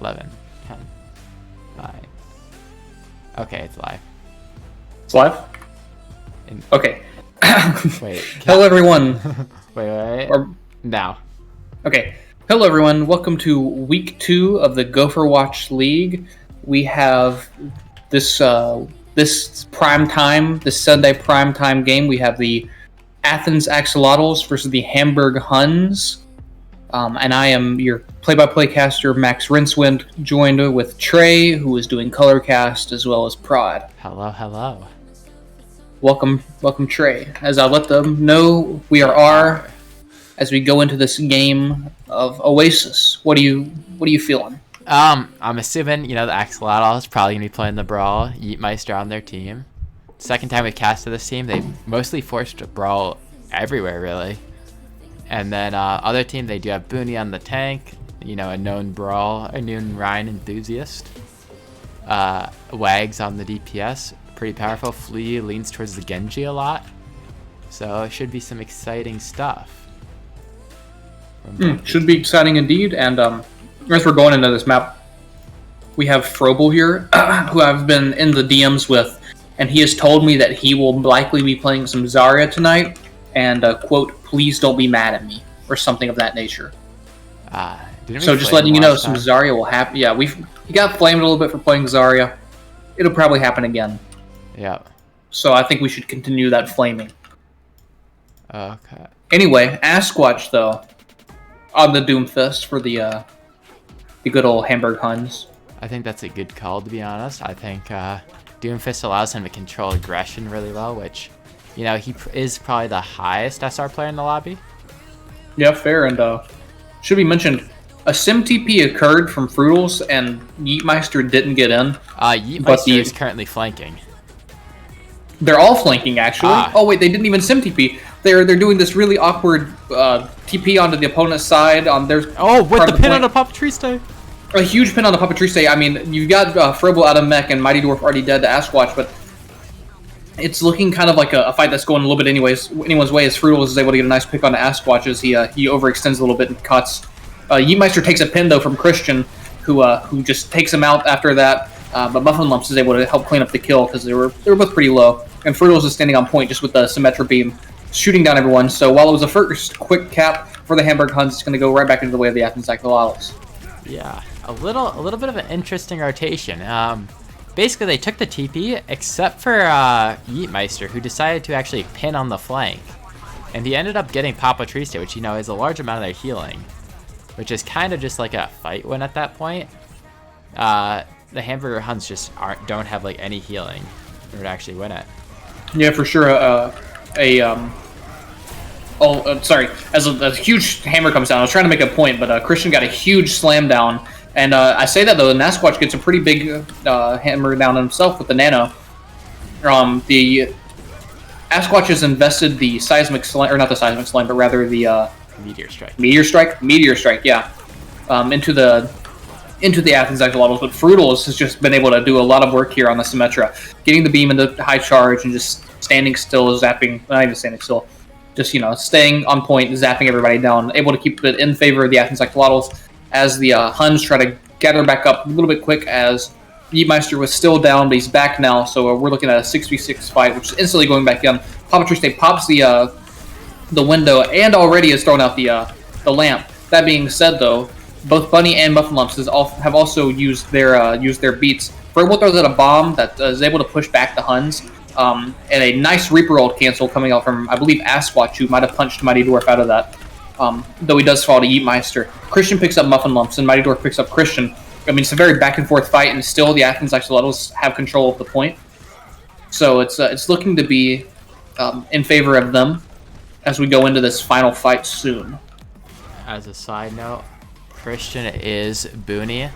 11, 10, 9. Okay, it's live. It's live? Okay. Wait. Hello, everyone. Wait. Now. Okay. Hello, everyone. Welcome to week 2 of the Gopherwatch League. We have this Sunday prime time game. We have the Athens Axolotls versus the Hamburg Huhns. And I am your play-by-play caster, Max Rincewind, joined with Trey, who is doing color cast, as well as Prod. Hello. Welcome, Trey. As I let them know, we are as we go into this game of Oasis. What are you feeling? I'm assuming, the Axolotls is probably going to be playing the Brawl, Yeetmeister on their team. Second time we casted this team, they mostly forced a Brawl everywhere, really. And then other team, they do have Booney on the tank, a known Brawl, a known Rhine enthusiast. Wags on the DPS, pretty powerful. Flea leans towards the Genji a lot. So it should be some exciting stuff. Should be exciting indeed. And as we're going into this map, we have Frobel here, who I've been in the DMs with, and he has told me that he will likely be playing some Zarya tonight, and quote, please don't be mad at me, or something of that nature. So just letting you know, some Zarya will happen. Yeah, he got flamed a little bit for playing Zarya. It'll probably happen again. Yeah. So I think we should continue that flaming. Okay. Anyway, Askwatch though, on the Doomfist for the good old Hamburg Huhns. I think that's a good call, to be honest. I think Doomfist allows him to control aggression really well, which, he is probably the highest SR player in the lobby. Yeah, fair. And should be mentioned, a Sim TP occurred from Fruitals, and Yeetmeister didn't get in. Yeetmeister is currently flanking. They're all flanking, actually. Oh, wait, they didn't even Sim TP. They're doing this really awkward TP onto the opponent's side. With the pin on the Puppetry Stay. A huge pin on the Puppetry Stay. I mean, you've got Frobel out of mech and Mighty Dwarf already dead to Askwatch, but it's looking kind of like a fight that's going a little bit anyone's way, as Fruitals is able to get a nice pick on Askwatch as he overextends a little bit and cuts. Yeetmeister takes a pin, though, from Christian, who just takes him out after that. But Muffin Lumps is able to help clean up the kill because they were both pretty low. And Fruitals is standing on point just with the Symmetra beam, shooting down everyone. So while it was a first quick cap for the Hamburg Huhns, it's going to go right back into the way of the Athens Axolotls. Yeah, a little bit of an interesting rotation. Basically, they took the TP, except for Yeetmeister, who decided to actually pin on the flank. And he ended up getting Papa Triste, which, is a large amount of their healing. Which is kind of just like a fight win at that point. The Hamburger Huhns just don't have, any healing in order to actually win it. Yeah, for sure. As a huge hammer comes down, I was trying to make a point, but Christian got a huge slam down. And I say that, though, and Askwatch gets a pretty big hammer down himself with the nano. The Askwatch has invested the seismic slam, or not the seismic slam, but rather the Meteor Strike. Meteor Strike, yeah. Into the Athens Axolotls, but Fruitals has just been able to do a lot of work here on the Symmetra, getting the beam into high charge and just standing still, zapping, not even standing still, just, staying on point, zapping everybody down, able to keep it in favor of the Athens Axolotls as the Huhns try to gather back up a little bit quick, as Yeetmeister was still down, but he's back now, so we're looking at a 6v6 fight, which is instantly going back in. Papa Triste pops the window and already has thrown out the lamp. That being said, though, both Bunny and Muffin Lumps have also used their beats. Frobel throws out a bomb that is able to push back the Huhns, and a nice Reaper ult cancel coming out from, I believe, Askwatch, who might have punched Mighty Dwarf out of that. Though he does fall to Yeetmeister. Christian picks up Muffin Lumps, and Mighty Dwarf picks up Christian. I mean, it's a very back-and-forth fight, and still the Athens Axolotls have control of the point. So it's looking to be in favor of them as we go into this final fight soon. As a side note, Christian is Booney,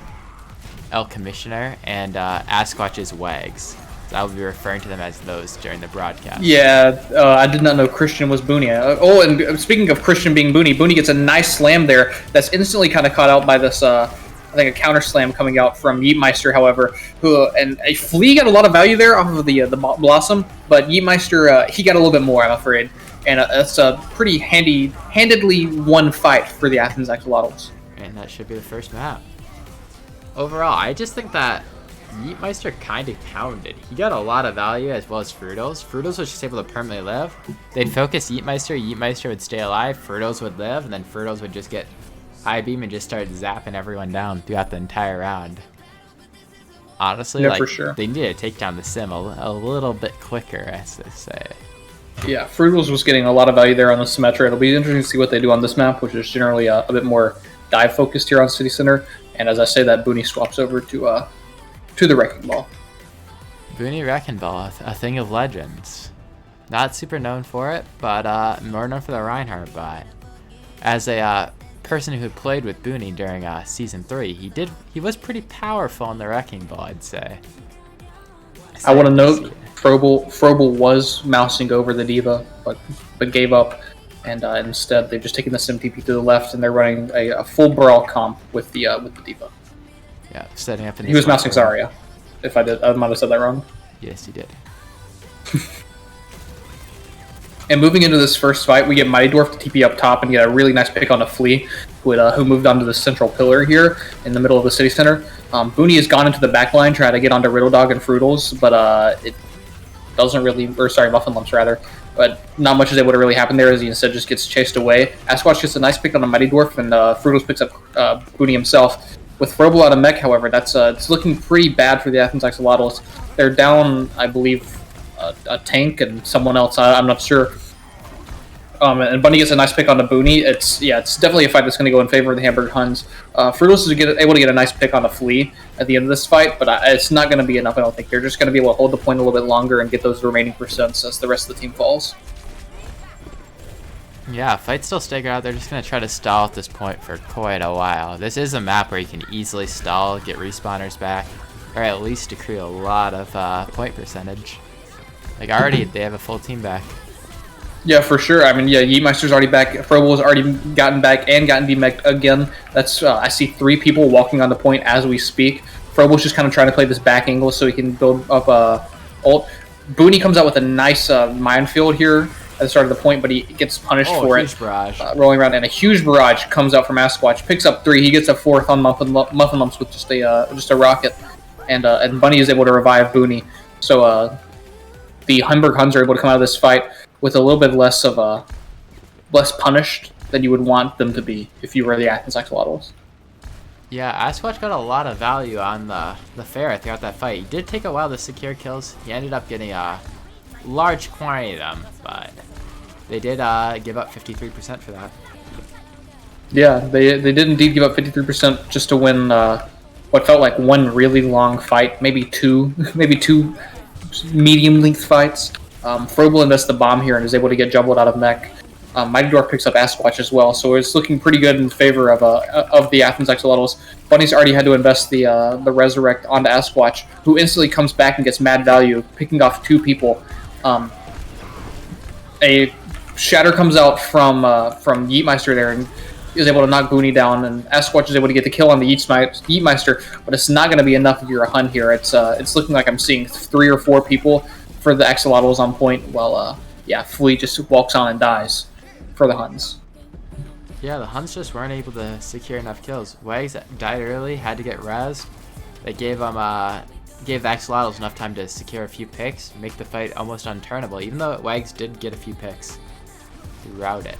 El Commissioner, and Askwatch is Wags. So I will be referring to them as those during the broadcast. Yeah, I did not know Christian was Booney. And speaking of Christian being Booney, Booney gets a nice slam there that's instantly kind of caught out by this, I think, a counter slam coming out from Yeetmeister, however. And a Flea got a lot of value there off of the Blossom, but Yeetmeister, he got a little bit more, I'm afraid. And it's a pretty handedly won fight for the Athens Axolotls. And that should be the first map. overall, I just think that Yeetmeister kind of pounded. He got a lot of value as well as Fruitles. Fruitles was just able to permanently live. They'd focus Yeetmeister, Yeetmeister would stay alive, Fruitles would live, and then Fruitles would just get high beam and just start zapping everyone down throughout the entire round. Honestly, yeah, like, for sure. They needed to take down the sim a little bit quicker, as they say. Yeah, Fruitles was getting a lot of value there on the Symmetra. It'll be interesting to see what they do on this map, which is generally a bit more dive focused here on City Center. And as I say that, Booney swaps over to the Wrecking Ball. Booney Wrecking Ball, a thing of legends. Not super known for it, but more known for the Reinhardt bot. As a person who played with Booney during Season 3, he was pretty powerful in the Wrecking Ball, I'd say. I want to note, Frobel was mousing over the D.Va, but gave up, and instead they've just taken the Sim TP to the left, and they're running a full Brawl comp with the D.Va. Yeah, setting up. He was mousing Zarya. If I might have said that wrong. Yes, you did. And moving into this first fight, we get Mighty Dwarf to TP up top and get a really nice pick on a Flea, who moved onto the central pillar here in the middle of the city center. Booney has gone into the back line, trying to get onto Riddle Dog and Fruitles, but it doesn't really, or sorry, Muffin Lumps rather, but not much is able to really happen there as he instead just gets chased away. Asquatch gets a nice pick on a Mighty Dwarf, and Fruitles picks up Booney himself. With Frobel out of mech, however, it's looking pretty bad for the Athens Axolotls. They're down, I believe, a tank and someone else. I'm not sure. And Bunny gets a nice pick on the Booney. It's definitely a fight that's going to go in favor of the Hamburg Huns. Fruitles is able to get a nice pick on the Flea at the end of this fight, but it's not going to be enough, I don't think. They're just going to be able to hold the point a little bit longer and get those remaining percents as the rest of the team falls. Yeah, fight's still staggered out. They're just going to try to stall at this point for quite a while. This is a map where you can easily stall, get respawners back, or at least accrue a lot of point percentage. Like, already, they have a full team back. Yeah, for sure. I mean, yeah, Yeetmeister's already back. Frobel has already gotten back and gotten demeched again. That's I see 3 people walking on the point as we speak. Frobel's just kind of trying to play this back angle so he can build up ult. Booney comes out with a nice minefield here at the start of the point, but he gets punished for it. Barrage. Rolling around, and a huge barrage comes out from Asquatch. Picks up 3. He gets a 4th on Muffin Lumps with just a rocket, and Bunny is able to revive Booney. So the Hamburg Huns are able to come out of this fight with a little bit less punished than you would want them to be if you were the Athens Axolotls. Yeah, Asquatch got a lot of value on the fair throughout that fight. He did take a while to secure kills. He ended up getting a large quantity of them, but they did give up 53% for that. Yeah, they did indeed give up 53% just to win what felt like one really long fight, maybe two medium-length fights. Frobel invests the bomb here and is able to get jumbled out of mech. Mighty Dwarf picks up Asquatch as well, so it's looking pretty good in favor of the Athens Axolotls. Bunny's already had to invest the Resurrect onto Asquatch, who instantly comes back and gets mad value, picking off 2 people. A Shatter comes out from Yeetmeister there and is able to knock Booney down, and Asquatch is able to get the kill on the Yeetmeister, but it's not going to be enough if you're a Hun here. It's looking like I'm seeing 3 or 4 people for the Axolotls on point, while Flea just walks on and dies for the Huns. Yeah, the Huns just weren't able to secure enough kills. Wags died early, had to get rezzed. They gave the Axolotls enough time to secure a few picks, make the fight almost unturnable, even though Wags did get a few picks throughout it.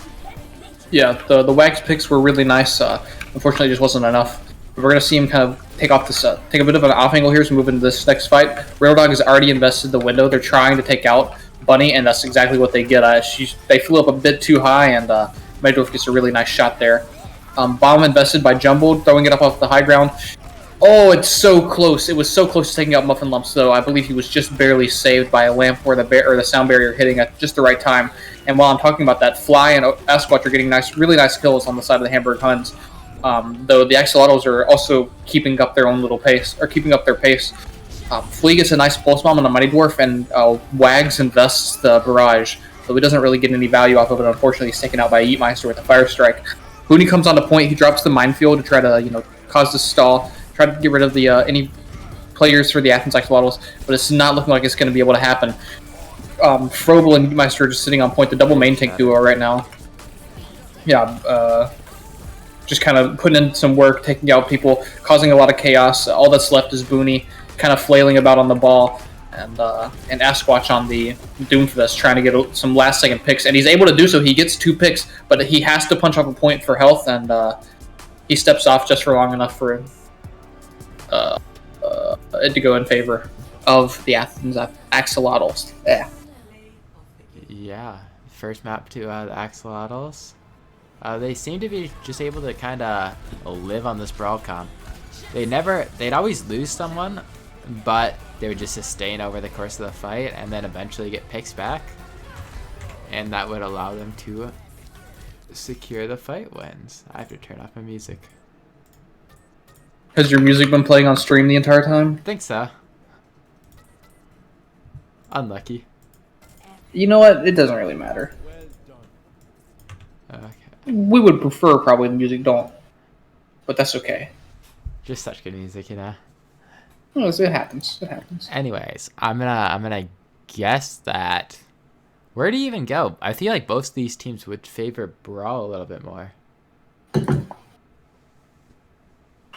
Yeah, the Wags picks were really nice. Unfortunately, it just wasn't enough. But we're going to see him kind of take a bit of an off angle here as we move into this next fight. Rail Dog has already invested the window. They're trying to take out Bunny, and that's exactly what they get. They flew up a bit too high, and Mighty Dwarf gets a really nice shot there. Bomb invested by Jumbled, throwing it up off the high ground. Oh, it's so close. It was so close to taking out Muffin Lumps, though. I believe he was just barely saved by a lamp or the sound barrier hitting at just the right time. And while I'm talking about that, Fly and Asquatch are getting really nice kills on the side of the Hamburg Huns. Though the Axolotls are also keeping up their own little pace, or keeping up their pace. Flea gets a nice pulse bomb on the Mighty Dwarf, and Wags invests the barrage, so he doesn't really get any value off of it. Unfortunately, he's taken out by Yeetmeister with a fire strike. Booney comes on the point. He drops the minefield to try to cause the stall, try to get rid of the any players for the Athens Axolotls, but it's not looking like it's going to be able to happen. Frobel and Yeetmeister are just sitting on point, the double main tank duo right now. Yeah, just kind of putting in some work, taking out people, causing a lot of chaos. All that's left is Booney kind of flailing about on the ball, and Asquatch on the Doomfist trying to get some last-second picks, and he's able to do so. He gets 2 picks, but he has to punch off a point for health, and he steps off just for long enough for it to go in favor of the Athens Axolotls. Yeah. Yeah, first map to the Axolotls. They seem to be just able to kind of live on this brawl comp. They'd always lose someone, but they would just sustain over the course of the fight and then eventually get picks back. And that would allow them to secure the fight wins. I have to turn off my music. Has your music been playing on stream the entire time? I think so. Unlucky. You know what? It doesn't really matter. Okay. We would prefer probably the music don't, but that's okay. Just such good music, you know. Well, it happens. It happens. Anyways, I'm gonna guess that. Where do you even go? I feel like both these teams would favor Brawl a little bit more.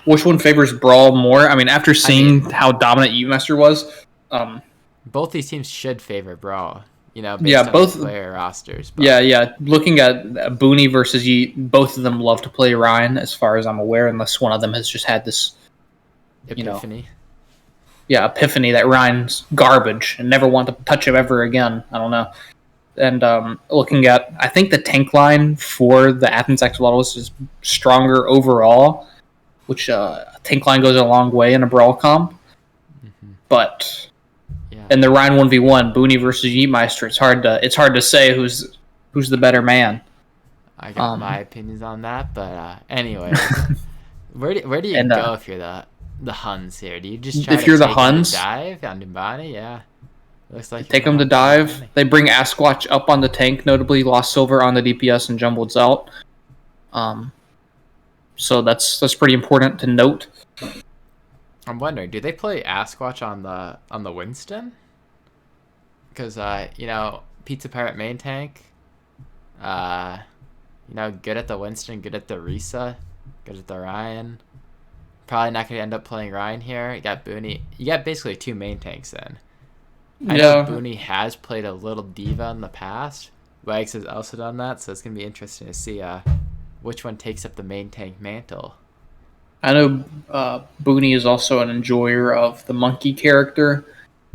Which one favors Brawl more? I mean, after seeing how dominant Master was, both these teams should favor Brawl. You know, yeah, on both player rosters. But. Yeah. Looking at Booney versus Yeet, both of them love to play Ryan, as far as I'm aware, unless one of them has just had this epiphany. Epiphany that Ryan's garbage and never want to touch him ever again. I don't know. And looking at, I think the tank line for the Athens Axolotls is stronger overall, which tank line goes a long way in a brawl comp. Mm-hmm. But in the Ryan 1v1, Booney versus Yeetmeister, it's hard to say who's the better man. I got my opinions on that, but anyway, where do you go if you're the Huhns here? Do you just try if to you're the take Huhns, dive on Numbani? Yeah. Looks like take them to dive. They bring Asquatch up on the tank, notably Lost Silver on the DPS and Jumbled out. So that's pretty important to note. I'm wondering, do they play Asquatch on the Winston? Because Pizza Pirate main tank. Good at the Winston, good at the Risa, good at the Ryan. Probably not gonna end up playing Ryan here. You got Booney. You got basically 2 main tanks then. I know Booney has played a little diva in the past. Wags has also done that, so it's going to be interesting to see which one takes up the main tank mantle. I know Booney is also an enjoyer of the monkey character,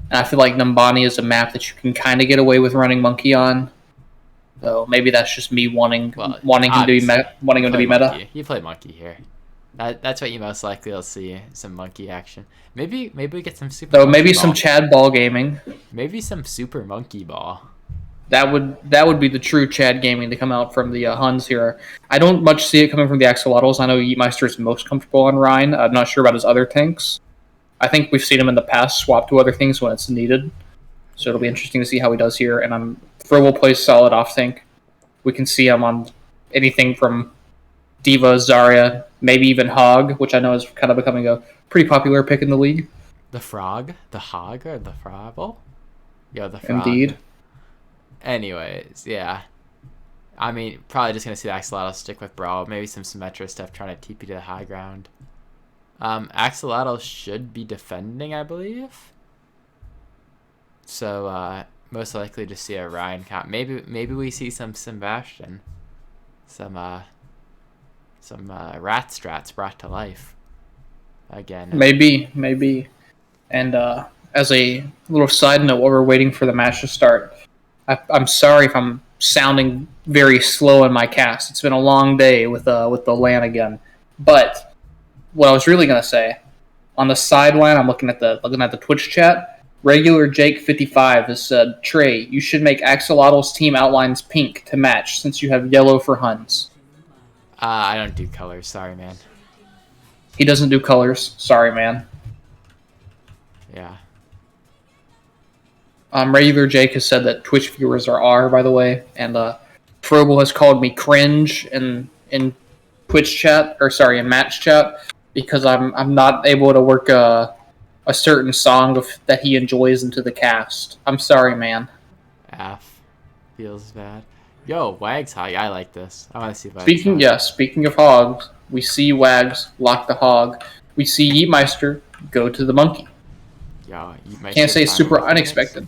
and I feel like Numbani is a map that you can kind of get away with running monkey on. So maybe that's just me wanting him to be meta. You play monkey here. That's what you most likely will see, some monkey action. Maybe we get some super. So maybe some Chad Ball gaming. Maybe some super monkey ball. That would be the true Chad gaming to come out from the Huns here. I don't much see it coming from the Axolotls. I know Yeetmeister is most comfortable on Rhine. I'm not sure about his other tanks. I think we've seen him in the past swap to other things when it's needed. So it'll be interesting to see how he does here. And Frobel plays solid off tank. We can see him on anything from Diva, Zarya, maybe even Hog, which I know is kind of becoming a pretty popular pick in the league. The Frog? The Hog or the Frobel? Yeah, the Frog. Indeed. Anyways, yeah. I mean, probably just going to see the Axolotl stick with Brawl. Maybe some Symmetra stuff trying to TP to the high ground. Axolotl should be defending, I believe. So, most likely to see a Ryan count. Maybe we see some Sebastian. Some rat strats brought to life again. Maybe. And as a little side note, while we're waiting for the match to start, I'm sorry if I'm sounding very slow in my cast. It's been a long day with the LAN again. But what I was really gonna say, on the sideline, I'm looking at the Twitch chat. Regular Jake 55 has said, Trey, you should make Axolotl's team outlines pink to match since you have yellow for Huns. I don't do colors. Sorry, man. He doesn't do colors. Sorry, man. Yeah. Regular Jake has said that Twitch viewers are R, by the way, and Frobel has called me cringe in Twitch chat, in match chat, because I'm not able to work a certain song that he enjoys into the cast. I'm sorry, man. Feels bad. Yo, Wags Hog, I like this. I want to see Wags Speaking of hogs, We see Wags lock the hog. We see Yeetmeister go to the monkey. Yeah, Can't say super unexpected.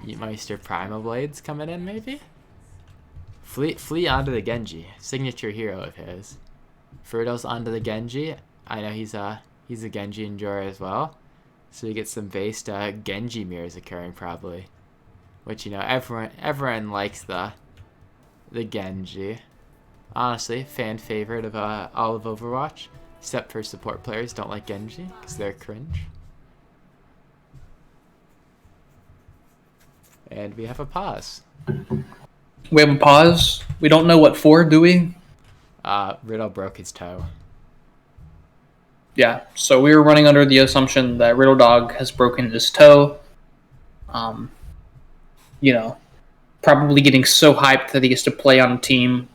Yeetmeister Primal Blades coming in, maybe? Flee onto the Genji. Signature hero of his. Fruito's onto the Genji. I know he's a Genji enjoyer as well. So you get some based Genji mirrors occurring probably. Which, you know, everyone likes the Genji. Honestly, fan favorite of all of Overwatch. Except for support players don't like Genji because they're cringe. And we have a pause. We have a pause. We don't know what for, do we? Riddle broke his toe. Yeah, so we were running under the assumption that Riddle Dog has broken his toe. You know, probably getting so hyped that he gets to play on a team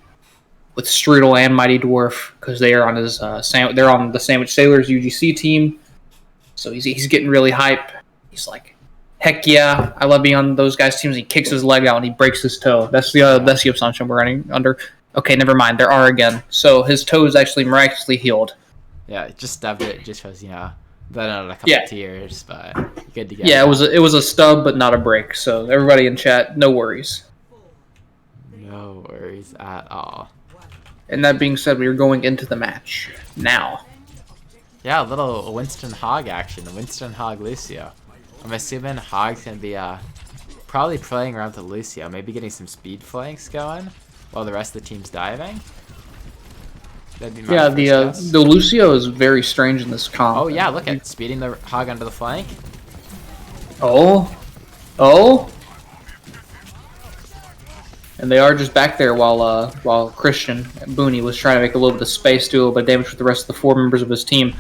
with Strudel and Mighty Dwarf because they are on his they're on the Sandwich Sailors UGC team. So he's getting really hype. He's like, heck yeah, I love being on those guys' teams. He kicks his leg out and he breaks his toe. That's the assumption we're running under. Okay, never mind. There are again. So his toe is actually miraculously healed. Yeah, just stubbed it just because, you know, let out a couple tears, but good to go. Yeah, it was a stub, but not a break. So everybody in chat, no worries. No worries at all. And that being said, we are going into the match now. Yeah, a little Winston Hog action. Winston Hog Lucio. I'm assuming Hog's going to be probably playing around with Lucio, maybe getting some speed flanks going while the rest of the team's diving. Yeah, the Lucio is very strange in this comp. Oh yeah, look at speeding the Hog onto the flank. Oh. And they are just back there while Christian Booney was trying to make a little bit of space, do a little bit of damage with the rest of the 4 members of his team.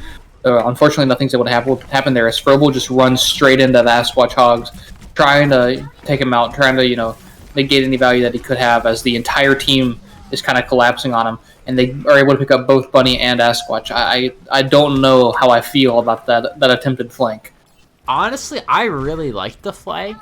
Unfortunately, nothing's able to happen there as Frobel just runs straight into the Asquatch Hogs, trying to take him out, trying to, you know, negate any value that he could have as the entire team is kind of collapsing on him. And they are able to pick up both Bunny and Asquatch. I don't know how I feel about that attempted flank. Honestly, I really liked the flank.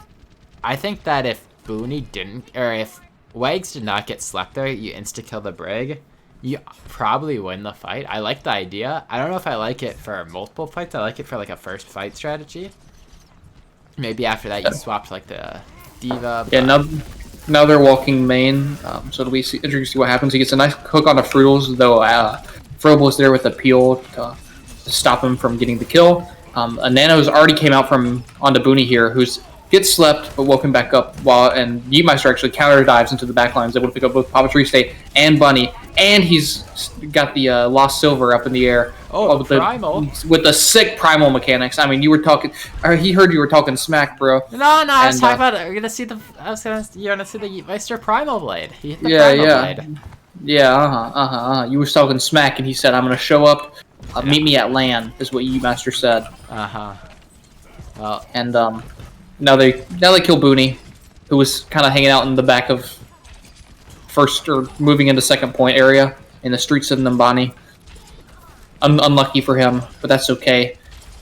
I think that if Booney didn't, or if Wags did not get slept there, you insta-kill the Brig, you probably win the fight. I like the idea. I don't know if I like it for multiple fights. I like it for like a first fight strategy. Maybe after that you swap to like the Diva. Yeah, now they're walking main, so we see what happens. He gets a nice hook on the Fruitals, though Frobel is there with a peel to stop him from getting the kill. A Nano's already came out from onto Booney here, who's gets slept but woken back up and Yeetmeister actually counter dives into the back lines, able to pick up both Papatree State and Bunny, and he's got the Lost Silver up in the air. Oh, with Primal. With the sick Primal mechanics. I mean, you were talking, or he heard you were talking smack, bro. No, I was talking about it. You're gonna see the Yeetmeister Primal Blade. He hit the Primal Blade. Yeah, You were talking smack, and he said, "I'm gonna show up. Meet me at LAN," is what Yeetmeister said. Well, and now they kill Booney, who was kind of hanging out in the back of first or moving into second point area in the streets of Nambani. Unlucky for him, but that's okay,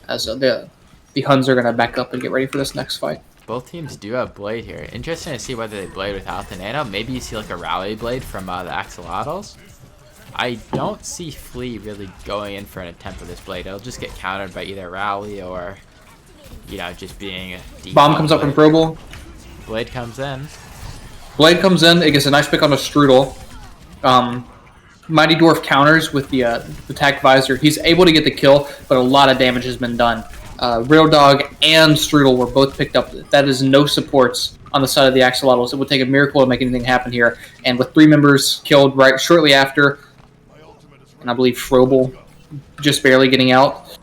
as the Huhns are gonna back up and get ready for this next fight. Both teams do have Blade here. Interesting to see whether they Blade without the Nano. Maybe you see like a Rally Blade from the Axolotls. I don't see Flea really going in for an attempt with this Blade. It'll just get countered by either Rally or, you know, just being a bomb comes up from Frobel. Blade comes in. It gets a nice pick on a Strudel. Mighty Dwarf counters with the attack visor. He's able to get the kill, but a lot of damage has been done. Riddle Dog and Strudel were both picked up. That is no supports on the side of the Axolotls. It would take a miracle to make anything happen here. And with 3 members killed right shortly after, and I believe Frobel just barely getting out,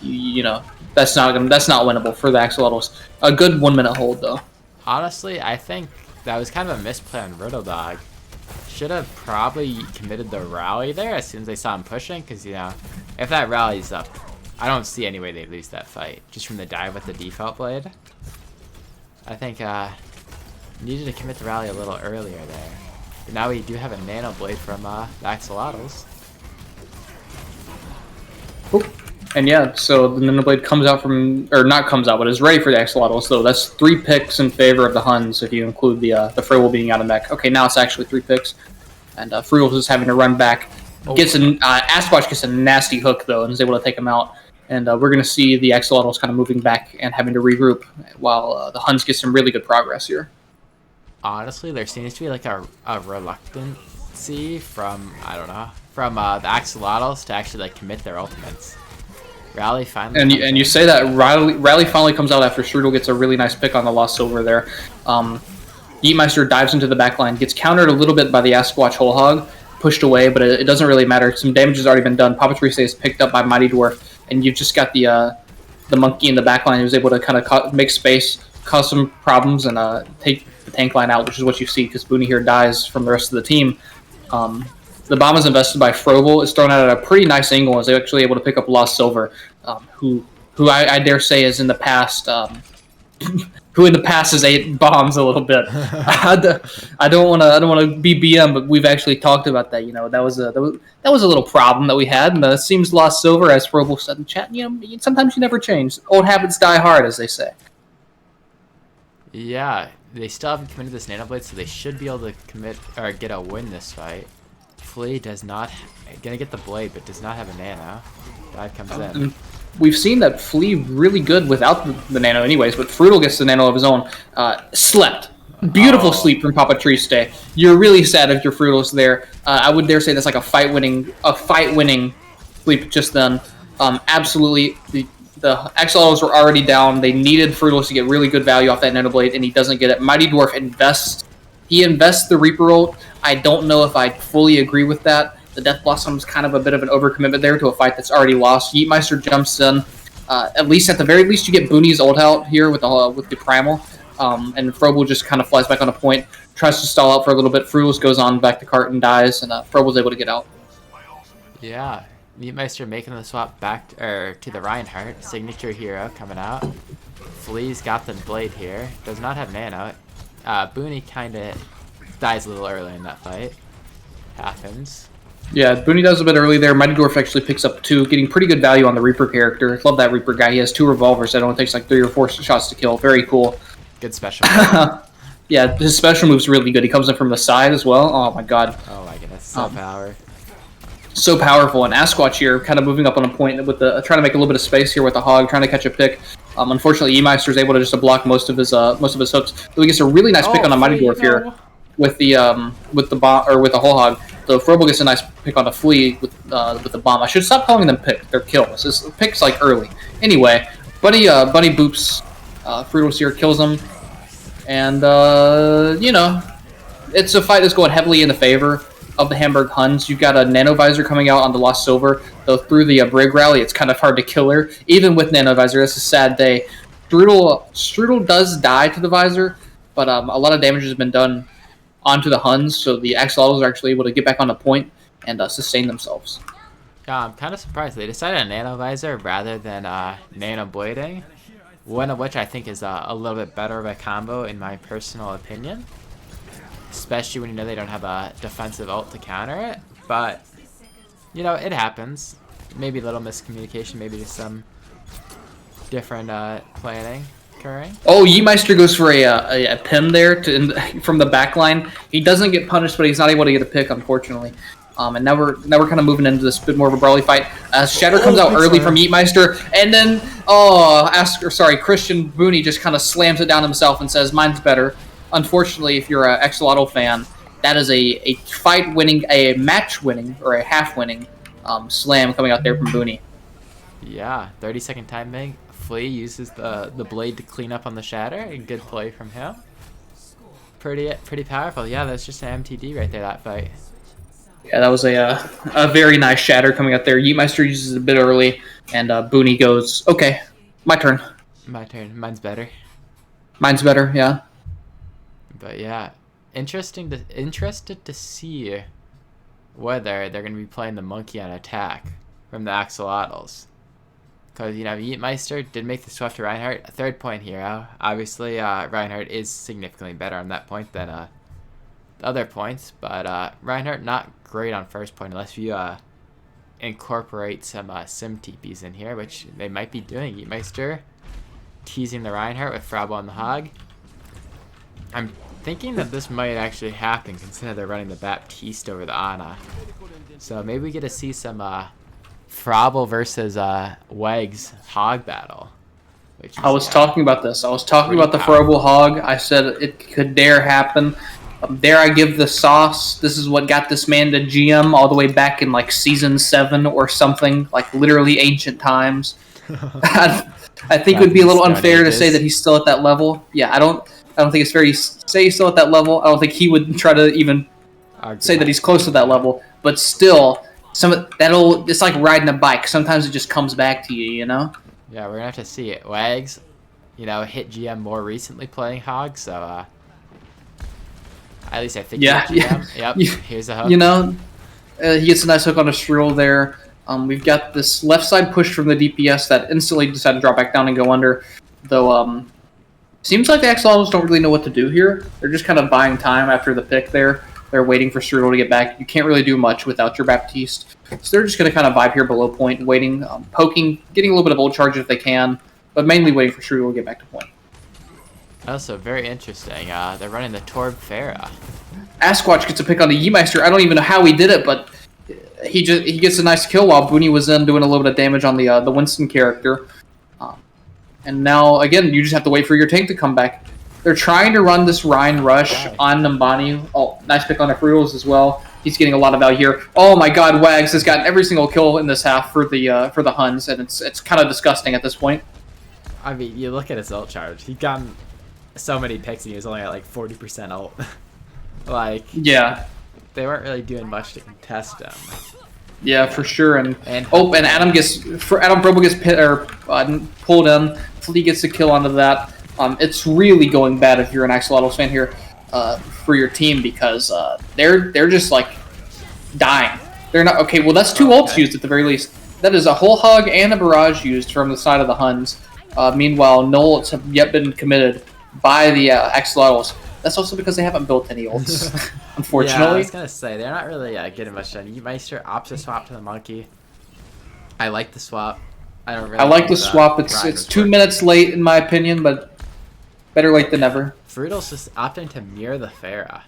you know, that's not winnable for the Axolotls. A good 1-minute hold though. Honestly, I think that was kind of a misplay on Riddle Dog. Should have probably committed the rally there as soon as they saw him pushing, because, you know, if that rally's up, I don't see any way they lose that fight just from the dive with the default blade. I think needed to commit the rally a little earlier there. But now we do have a Nano Blade from the Axolotls. And yeah, so the Nano Blade comes out from, or not comes out, but is ready for the Axolotls. So that's 3 picks in favor of the Huhns if you include the Frobel being out of mech. Okay, now it's actually 3 picks. and Fruitles is having to run back. Gets an Asquatch gets a nasty hook though, and is able to take him out. And we're going to see the Axolotls kind of moving back and having to regroup, while the Huhns get some really good progress here. Honestly, there seems to be like a reluctancy from, I don't know, from the Axolotls to actually like commit their ultimates. Rally finally. And you say that Rally finally comes out after Strudel gets a really nice pick on the Lost Silver there. Yeetmeister dives into the backline, gets countered a little bit by the Asquatch Whole Hog, pushed away, but it doesn't really matter. Some damage has already been done. Papa Triste is picked up by Mighty Dwarf, and you've just got the monkey in the backline who's able to kind of make space, cause some problems, and take the tank line out, which is what you see because Booney here dies from the rest of the team. The bomb is invested by Froebel. It's thrown out at a pretty nice angle, as they're actually able to pick up Lost Silver, who I dare say is in the past, who in the past has ate bombs a little bit. I don't want to be BM, but we've actually talked about that. That was a little problem that we had, and it seems Lost Silver, as Froebel said in chat. Sometimes you never change. Old habits die hard, as they say. Yeah, they still haven't committed this Nano Blade, so they should be able to commit or get a win this fight. Flea does not gonna get the blade, but does not have a nano. Dive comes in. We've seen that Flea really good without the nano, anyways. But Fruitle gets the nano of his own. Slept. Beautiful sleep from Papa Triste. You're really sad if your Fruitle's there. I would dare say that's like a fight winning sleep just then. Absolutely. The Axolotls were already down. They needed Fruitles to get really good value off that nano blade, and he doesn't get it. Mighty Dwarf invests. He invests the Reaper ult. I don't know if I fully agree with that. The Death Blossom's kind of a bit of an overcommitment there to a fight that's already lost. Yeetmeister jumps in. At the very least, you get Booney's ult out here with the Primal. And Froebel just kind of flies back on a point, tries to stall out for a little bit. Fruitles goes on back to cart and dies, and Froebel's able to get out. Yeah, Yeetmeister making the swap back to the Reinhardt. Signature hero coming out. Flea's got the blade here. Does not have nano. Booney kind of dies a little early in that fight. Happens. Yeah, Booney does a bit early there. Mighty Dwarf actually picks up 2, getting pretty good value on the Reaper character. Love that Reaper guy. He has 2 revolvers that only takes like 3 or 4 shots to kill. Very cool. Good special. Yeah, his special move's really good. He comes in from the side as well. Oh my god. Oh my goodness, so power. So powerful. And Asquatch here, kind of moving up on a point with trying to make a little bit of space here with the Hog, trying to catch a pick. Unfortunately, Yeetmeister is able to just block most of his hooks. So he gets a really nice pick on the Mighty Dwarf here with the bomb or with the Whole Hog. So Froebel gets a nice pick on the Flea with the bomb. I should stop calling them pick. They're kills. This pick's like early. Anyway, Bunny boops Fruitles here, kills him, and it's a fight that's going heavily in the favor of the Hamburg Huhns. You've got a Nano Visor coming out on the Lost Silver, though through the Brig Rally, it's kind of hard to kill her. Even with Nano Visor, that's a sad day. Strudel does die to the Visor, but a lot of damage has been done onto the Huhns, so the Axolotls are actually able to get back on the point and sustain themselves. Yeah, I'm kind of surprised. They decided a Nano Visor rather than Nano Blading, one of which I think is a little bit better of a combo in my personal opinion. Especially when you know they don't have a defensive ult to counter it. But, it happens. Maybe a little miscommunication, maybe just some different planning occurring. Oh, Yeetmeister goes for a pin there from the back line. He doesn't get punished, but he's not able to get a pick, unfortunately. And now we're kind of moving into this bit more of a brawly fight. Shatter comes out early from Yeetmeister, and then Christian Booney just kind of slams it down himself and says, "Mine's better." Unfortunately, if you're an Axolotl fan, that is a fight-winning, a match-winning, or a half-winning slam coming out there from Booney. Yeah, 30-second timing. Flea uses the blade to clean up on the Shatter. A good play from him. Pretty powerful. Yeah, that's just an MTD right there, that fight. Yeah, that was a very nice Shatter coming out there. Yeetmeister uses it a bit early, and Booney goes, "Okay, my turn." My turn. Mine's better. Mine's better, yeah. But yeah, interested to see whether they're going to be playing the monkey on attack from the Axolotls. Because, Yeetmeister did make the swap to Reinhardt, a 3rd point hero. Obviously, Reinhardt is significantly better on that point than the other points. But Reinhardt not great on 1st point unless you incorporate some sim TPs in here, which they might be doing. Yeetmeister teasing the Reinhardt with Froebel on the Hog. I'm thinking that this might actually happen, considering they're running the Baptiste over the Ana. So maybe we get to see some Frobel versus Wags hog battle. Which is, I was talking about this. I was talking about the Frobel hog. I said it could dare happen. Dare I give the sauce? This is what got this man to GM all the way back in like season 7 or something, like literally ancient times. I think it would be a little unfair to say that he's still at that level. Yeah, I don't think it's fair to say he's still at that level. I don't think he would try to even say that he's close to that level. But still, it's like riding a bike. Sometimes it just comes back to you, you know? Yeah, we're gonna have to see it. Wags, hit GM more recently playing Hog, so at least I think GM. Yep, here's a hook. He gets a nice hook on a Strudel there. We've got this left side push from the DPS that instantly decided to drop back down and go under. Though, seems like the Axolotls don't really know what to do here. They're just kind of buying time after the pick there. They're waiting for Strudel to get back. You can't really do much without your Baptiste. So they're just going to kind of vibe here below point, waiting, poking, getting a little bit of ult charge if they can, but mainly waiting for Strudel to get back to point. Also, very interesting. They're running the Torb Farah. Asquatch gets a pick on the Yeemeister. I don't even know how he did it, but he gets a nice kill while Booney was in doing a little bit of damage on the Winston character. And now, again, you just have to wait for your tank to come back. They're trying to run this Rhine rush on Numbani. Oh, nice pick on the Frudels as well. He's getting a lot of value here. Oh my god, Wags has gotten every single kill in this half for the Huns, and it's kind of disgusting at this point. I mean, you look at his ult charge. He got so many picks and he was only at like 40% ult. Yeah. They weren't really doing much to contest him. Yeah, for sure. And Adam Frobel gets pulled in. Flea gets a kill onto that. It's really going bad if you're an Axolotls fan here for your team because they're just like dying. They're not okay. Well, that's 2 ults used at the very least. That is a whole hug and a barrage used from the side of the Huns. Meanwhile, no ults have yet been committed by the Axolotls. That's also because they haven't built any ults, unfortunately. Yeah, I was gonna say they're not really getting much done. Meister opts to swap to the monkey. I like the swap. I like the swap. It's 2 minutes late in my opinion, but better late than never. Frudel's just opting to mirror the Farah,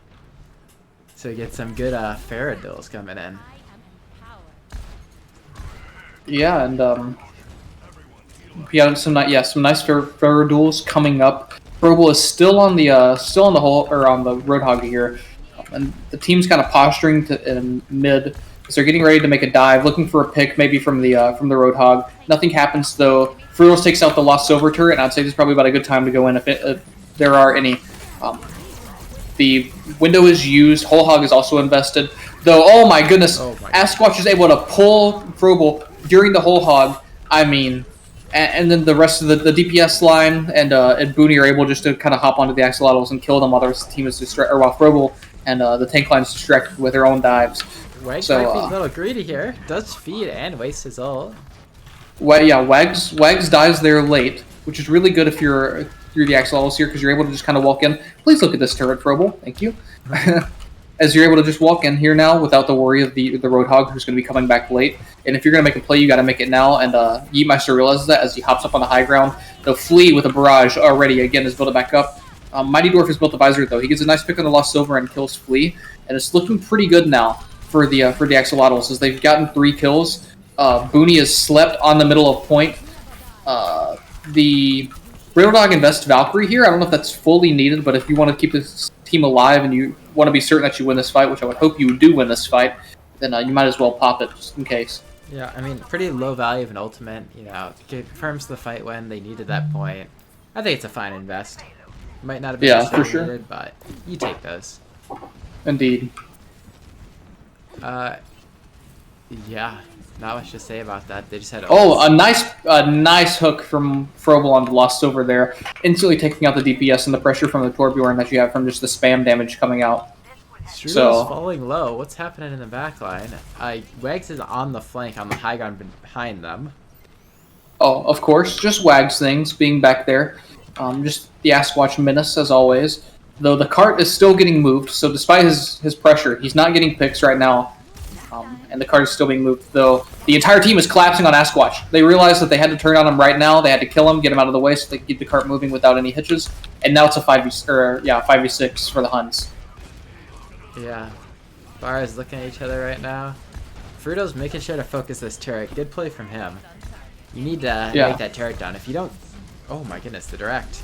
so we get some good Farah deals coming in. Yeah, and some nice Farah duels coming up. Frobel is still on the Roadhog here, and the team's kind of posturing in mid because they're getting ready to make a dive, looking for a pick maybe from the Roadhog. Nothing happens though. Frudels takes out the Lost Silver turret, and I'd say this is probably about a good time to go in if there are any. The window is used. Whole Hog is also invested. Though, oh my goodness, Asquatch is able to pull Frobel during the Whole Hog. I mean. And then the rest of the DPS line and Booney are able just to kind of hop onto the Axolotls and kill them while the rest of the team is while Frobel and the tank line is distracted with their own dives. Wags might be a little greedy here. Does feed and waste his ult. Well, yeah, Wags dives there late, which is really good if you're the Axolotls here because you're able to just kind of walk in. Please look at this turret, Frobel. Thank you. As you're able to just walk in here now without the worry of the Roadhog who's going to be coming back late. And if you're going to make a play, you got to make it now. And Yeemeister realizes that as he hops up on the high ground. The Flea with a barrage already, again, is built it back up. Mighty Dwarf has built a visor, though. He gets a nice pick on the Lost Silver and kills Flea. And it's looking pretty good now for the Axolotls as they've gotten 3 kills. Booney is slept on the middle of point. The Roadhog invests Valkyrie here. I don't know if that's fully needed, but if you want to keep this team alive and you want to be certain that you win this fight, which I would hope you do win this fight, then you might as well pop it just in case. Yeah, I mean, pretty low value of an ultimate. Confirms the fight when they needed that point. I think it's a fine invest. Might not have been for sure needed, but you take those. Indeed. Yeah, not much to say about that. They just had a nice hook from Frobel on the Lost Silver there, instantly taking out the DPS and the pressure from the Torbjorn that you have from just the spam damage coming out. Strudel's falling low. What's happening in the back line? Wags is on the flank, on the high ground behind them. Oh, of course, just Wags things being back there. Just the Asquatch menace as always. Though the cart is still getting moved, so despite his pressure, he's not getting picks right now. And the card is still being moved, though the entire team is collapsing on Asquatch. They realized that they had to turn on him right now. They had to kill him, get him out of the way so they could keep the cart moving without any hitches. And now it's a 5v6 for the Huns. Yeah. Bars looking at each other right now. Fruito's making sure to focus this turret. Good play from him. You need to make that turret down. If you don't... Oh my goodness, the direct.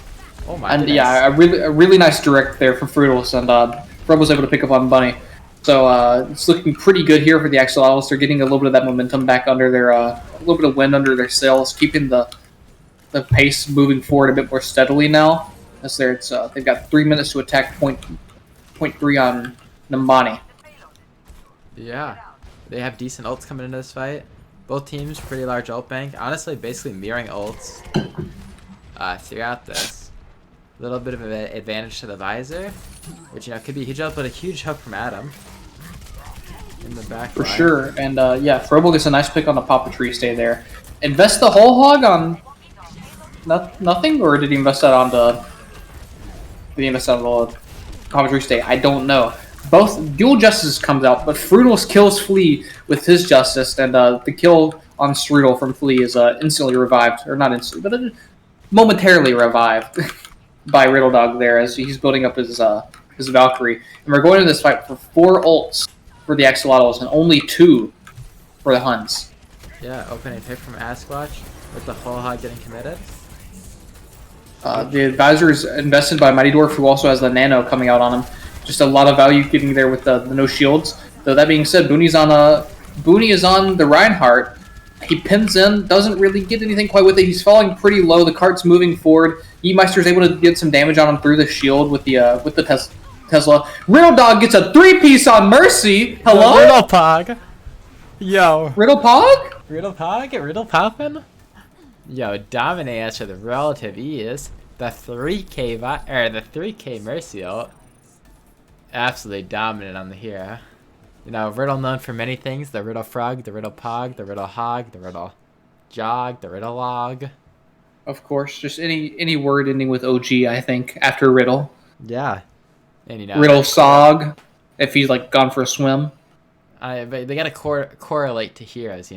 Oh my goodness. Yeah, a really nice direct there from Fruitles, and Fred was able to pick up on Bunny. So it's looking pretty good here for the Axolotls. They're getting a little bit of that momentum back under their, a little bit of wind under their sails, keeping the pace moving forward a bit more steadily now. As they've got 3 minutes to attack point 3 on Nambani. Yeah, they have decent ults coming into this fight. Both teams pretty large ult bank. Honestly, basically mirroring ults throughout this. A little bit of an advantage to the visor, which could be a huge ult, but a huge hook from Adam in the back. For sure, and Frobel gets a nice pick on the Papa Tree stay there. Invest the whole hog on nothing, or did he invest that on the? Did he invest that on the Papa Tree stay? I don't know. Both dual justice comes out, but Fruitles kills Flea with his justice, and the kill on Strudel from Flea is instantly revived, or not instantly, but momentarily revived by Riddle Dog there as he's building up his Valkyrie. And we're going into this fight for 4 ults for the Axolotls and only 2 for the Huns. Yeah, opening pick from Asquatch with the whole hog getting committed. The advisor is invested by Mighty Dwarf, who also has the Nano coming out on him. Just a lot of value getting there with the no shields. Though that being said, Booney is on the Reinhardt. He pins in, doesn't really get anything quite with it. He's falling pretty low. The cart's moving forward. Yeemeister's able to get some damage on him through the shield with the Tesla. Riddle Dog gets a 3-piece on Mercy. Hello? Riddle Pog. Yo. Riddle Pog? Riddle Pog? Riddle Poppin'? Yo, dominate as for the relative ease. The 3k Mercy ult. Absolutely dominant on the hero. Riddle known for many things. The Riddle Frog, the Riddle Pog, the Riddle Hog, the Riddle Jog, the Riddle Log. Of course, just any word ending with OG, I think, after Riddle. Yeah. And Riddle Sog, if he's gone for a swim. But they gotta correlate to heroes,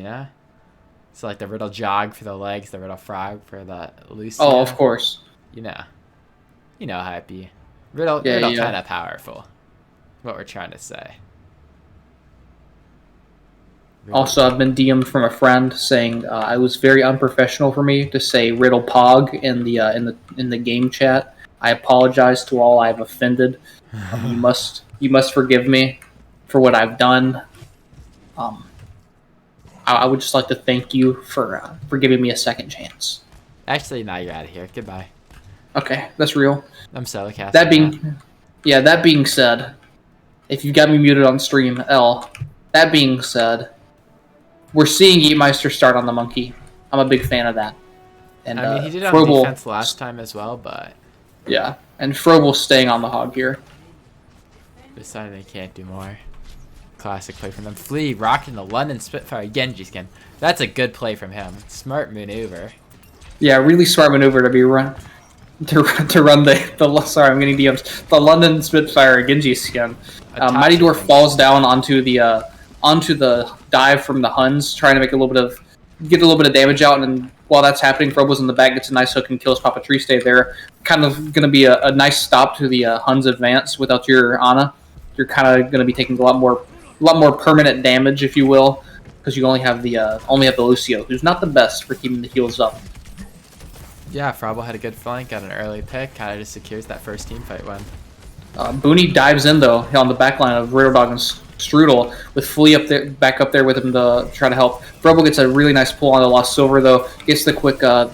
So the Riddle Jog for the legs, the Riddle Frog for the Lucia. Oh, of course. You know how it be. Riddle kind of powerful. What we're trying to say. Also, I've been DM'd from a friend saying it was very unprofessional for me to say Riddle Pog in the game chat. I apologize to all I've offended. You must forgive me for what I've done. I would just like to thank you for giving me a second chance. Actually, now you're out of here. Goodbye. Okay, that's real. I'm Celicast. That being said, if you got me muted on stream, L. That being said, we're seeing Yeemeister start on the monkey. I'm a big fan of that. And he did on defense last time as well, but yeah, and Frobel staying on the hog here. Decided they can't do more. Classic play from them. Flea rocking the London Spitfire Genji skin. That's a good play from him. Smart maneuver. Yeah, really smart maneuver to run the sorry, I'm getting DMs. The London Spitfire Genji skin. Mighty Dwarf falls down onto the dive from the Huns, trying to get a little bit of damage out, and while that's happening, Frobel's in the back, gets a nice hook and kills Papa Tree stay there. Kind of going to be a nice stop to the Huns advance without your Ana. You're kind of going to be taking a lot more permanent damage, if you will, because you only have the Lucio, who's not the best for keeping the heals up. Yeah, Frobel had a good flank, got an early pick, kind of just secures that first team fight win. Booney dives in though on the back line of Riddle Dog and Strudel with Flea back up there with him to try to help. Frobel gets a really nice pull on the Lost Silver though, gets the quick the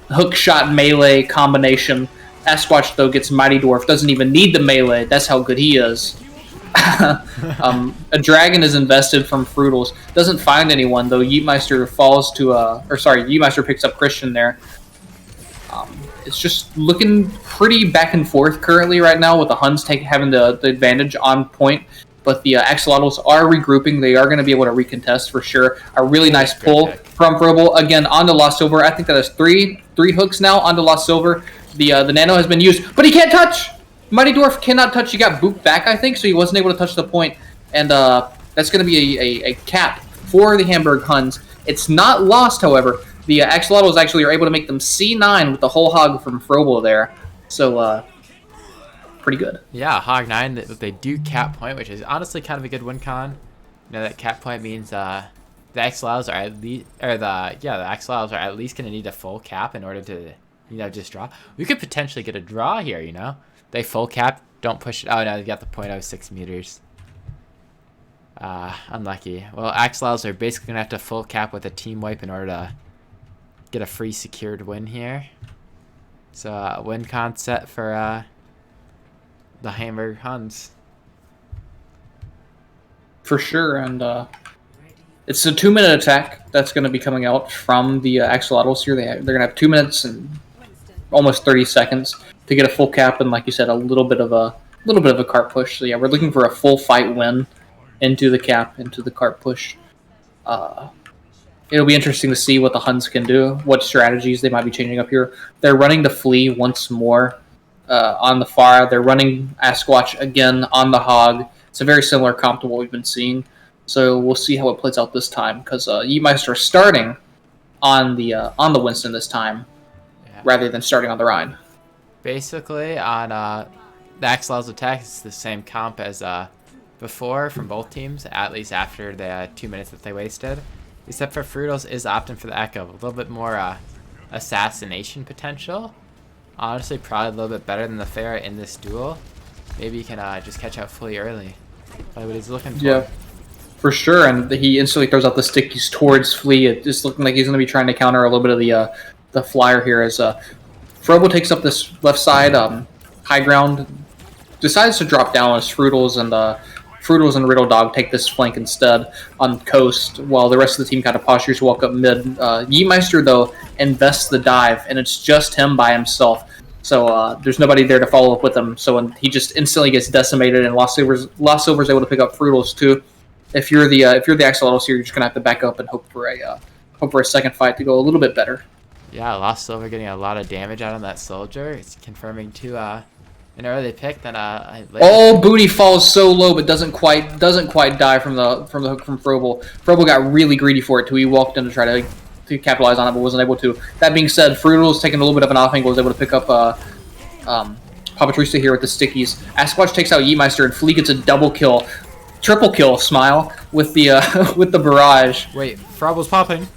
hook shot melee combination. Asquatch though gets Mighty Dwarf, doesn't even need the melee. That's how good he is. A dragon is invested from Fruitles, doesn't find anyone though. Yeemeister Yeemeister picks up Christian there. It's just looking pretty back and forth currently right now with the Huns having the advantage on point. But the Axolotls are regrouping. They are going to be able to recontest for sure. A really nice pull from Frobel. Again, onto Lost Silver. I think that is three hooks now onto Lost Silver. The Nano has been used, but he can't touch! Mighty Dwarf cannot touch. He got booped back, I think, so he wasn't able to touch the point. And That's going to be a cap for the Hamburg Huns. It's not lost, however. The Axolotls actually are able to make them C9 with the whole hog from Frobel there. So, pretty good. Yeah, Hog 9, they do cap point, which is honestly kind of a good win con. You know, that cap point means the Axolotls are at least, the Axolotls are at least going to need a full cap in order to, you know, just draw. We could potentially get a draw here, you know? They full cap, don't push it. Oh, no, they got the 0.06 meters. Unlucky. Well, Axolotls are basically going to have to full cap with a team wipe in order to get a free secured win here. So, win con set for the Hamburg Huns. For sure, and it's a 2-minute attack that's going to be coming out from the Axolotls here. They're going to have 2 minutes and almost 30 seconds to get a full cap, and like you said, a little bit of a cart push. So yeah, we're looking for a full fight win into the cap, into the cart push. It'll be interesting to see what the Huns can do, what strategies they might be changing up here. They're running the flea once more on the far. They're running Askwatch again on the hog. It's a very similar comp to what we've been seeing. So we'll see how it plays out this time, because Yeatmeister are starting on the Winston this time, rather than starting on the Rhine. Basically, on the Axolotls attack, it's the same comp as before from both teams, at least after the 2 minutes that they wasted. Except for Frudels is opting for the Echo. A little bit more assassination potential. Honestly, probably a little bit better than the Ferret in this duel. Maybe he can just catch out fully early. Probably what he's looking for. Yeah, for sure. And he instantly throws out the stickies towards Flea. It's just looking like he's going to be trying to counter a little bit of the flyer here as Frobel takes up this left side high ground. Decides to drop down as Frudels and Riddle Dog take this flank instead on coast, while the rest of the team kind of postures walk up mid. Yeatmeister, though, invests the dive, and it's just him by himself. So there's nobody there to follow up with him. So he just instantly gets decimated, and Lost Silver's able to pick up Frudels too. If you're the Axolotls here, you're just gonna have to back up and hope for a second fight to go a little bit better. Yeah, Lost Silver getting a lot of damage out on that soldier. It's confirming to an early pick. Then Booty falls so low, but doesn't quite die from the hook from Frobel. Frobel got really greedy for it too. He walked in to try to capitalize on it, but wasn't able to. That being said, Frudel's taking a little bit of an off angle, was able to pick up Papatrista here with the stickies. Askwatch takes out Yeatmeister, and Flea gets a triple kill, Smile, with the with the barrage. Wait, Frobel's popping.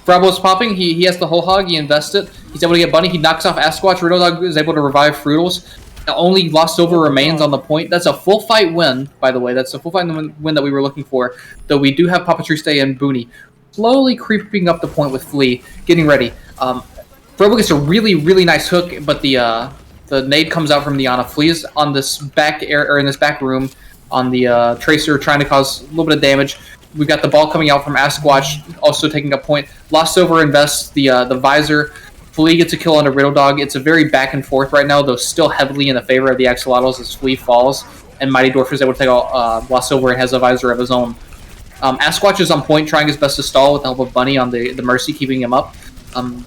Frobel's popping. He has the whole hog. He invests it. He's able to get Bunny. He knocks off Askwatch. Riddle Dog is able to revive Frudels. Only Lost Silver remains on the point. That's a full fight win, by the way. That's a full fight win that we were looking for. Though we do have Papatriste and Booney slowly creeping up the point with Flea, getting ready. Frobel gets a really, really nice hook, but the nade comes out from Niana. Flea's on this back in this back room on the Tracer, trying to cause a little bit of damage. We've got the ball coming out from Askwatch, also taking a point. Lost Silver invests the visor. Flea gets a kill on a Riddle Dog. It's a very back and forth right now, though still heavily in the favor of the Axolotls as Flea falls, and Mighty Dwarf is able to take out Lost Silver and has a visor of his own. Askwatch is on point, trying his best to stall with the help of Bunny on the Mercy, keeping him up.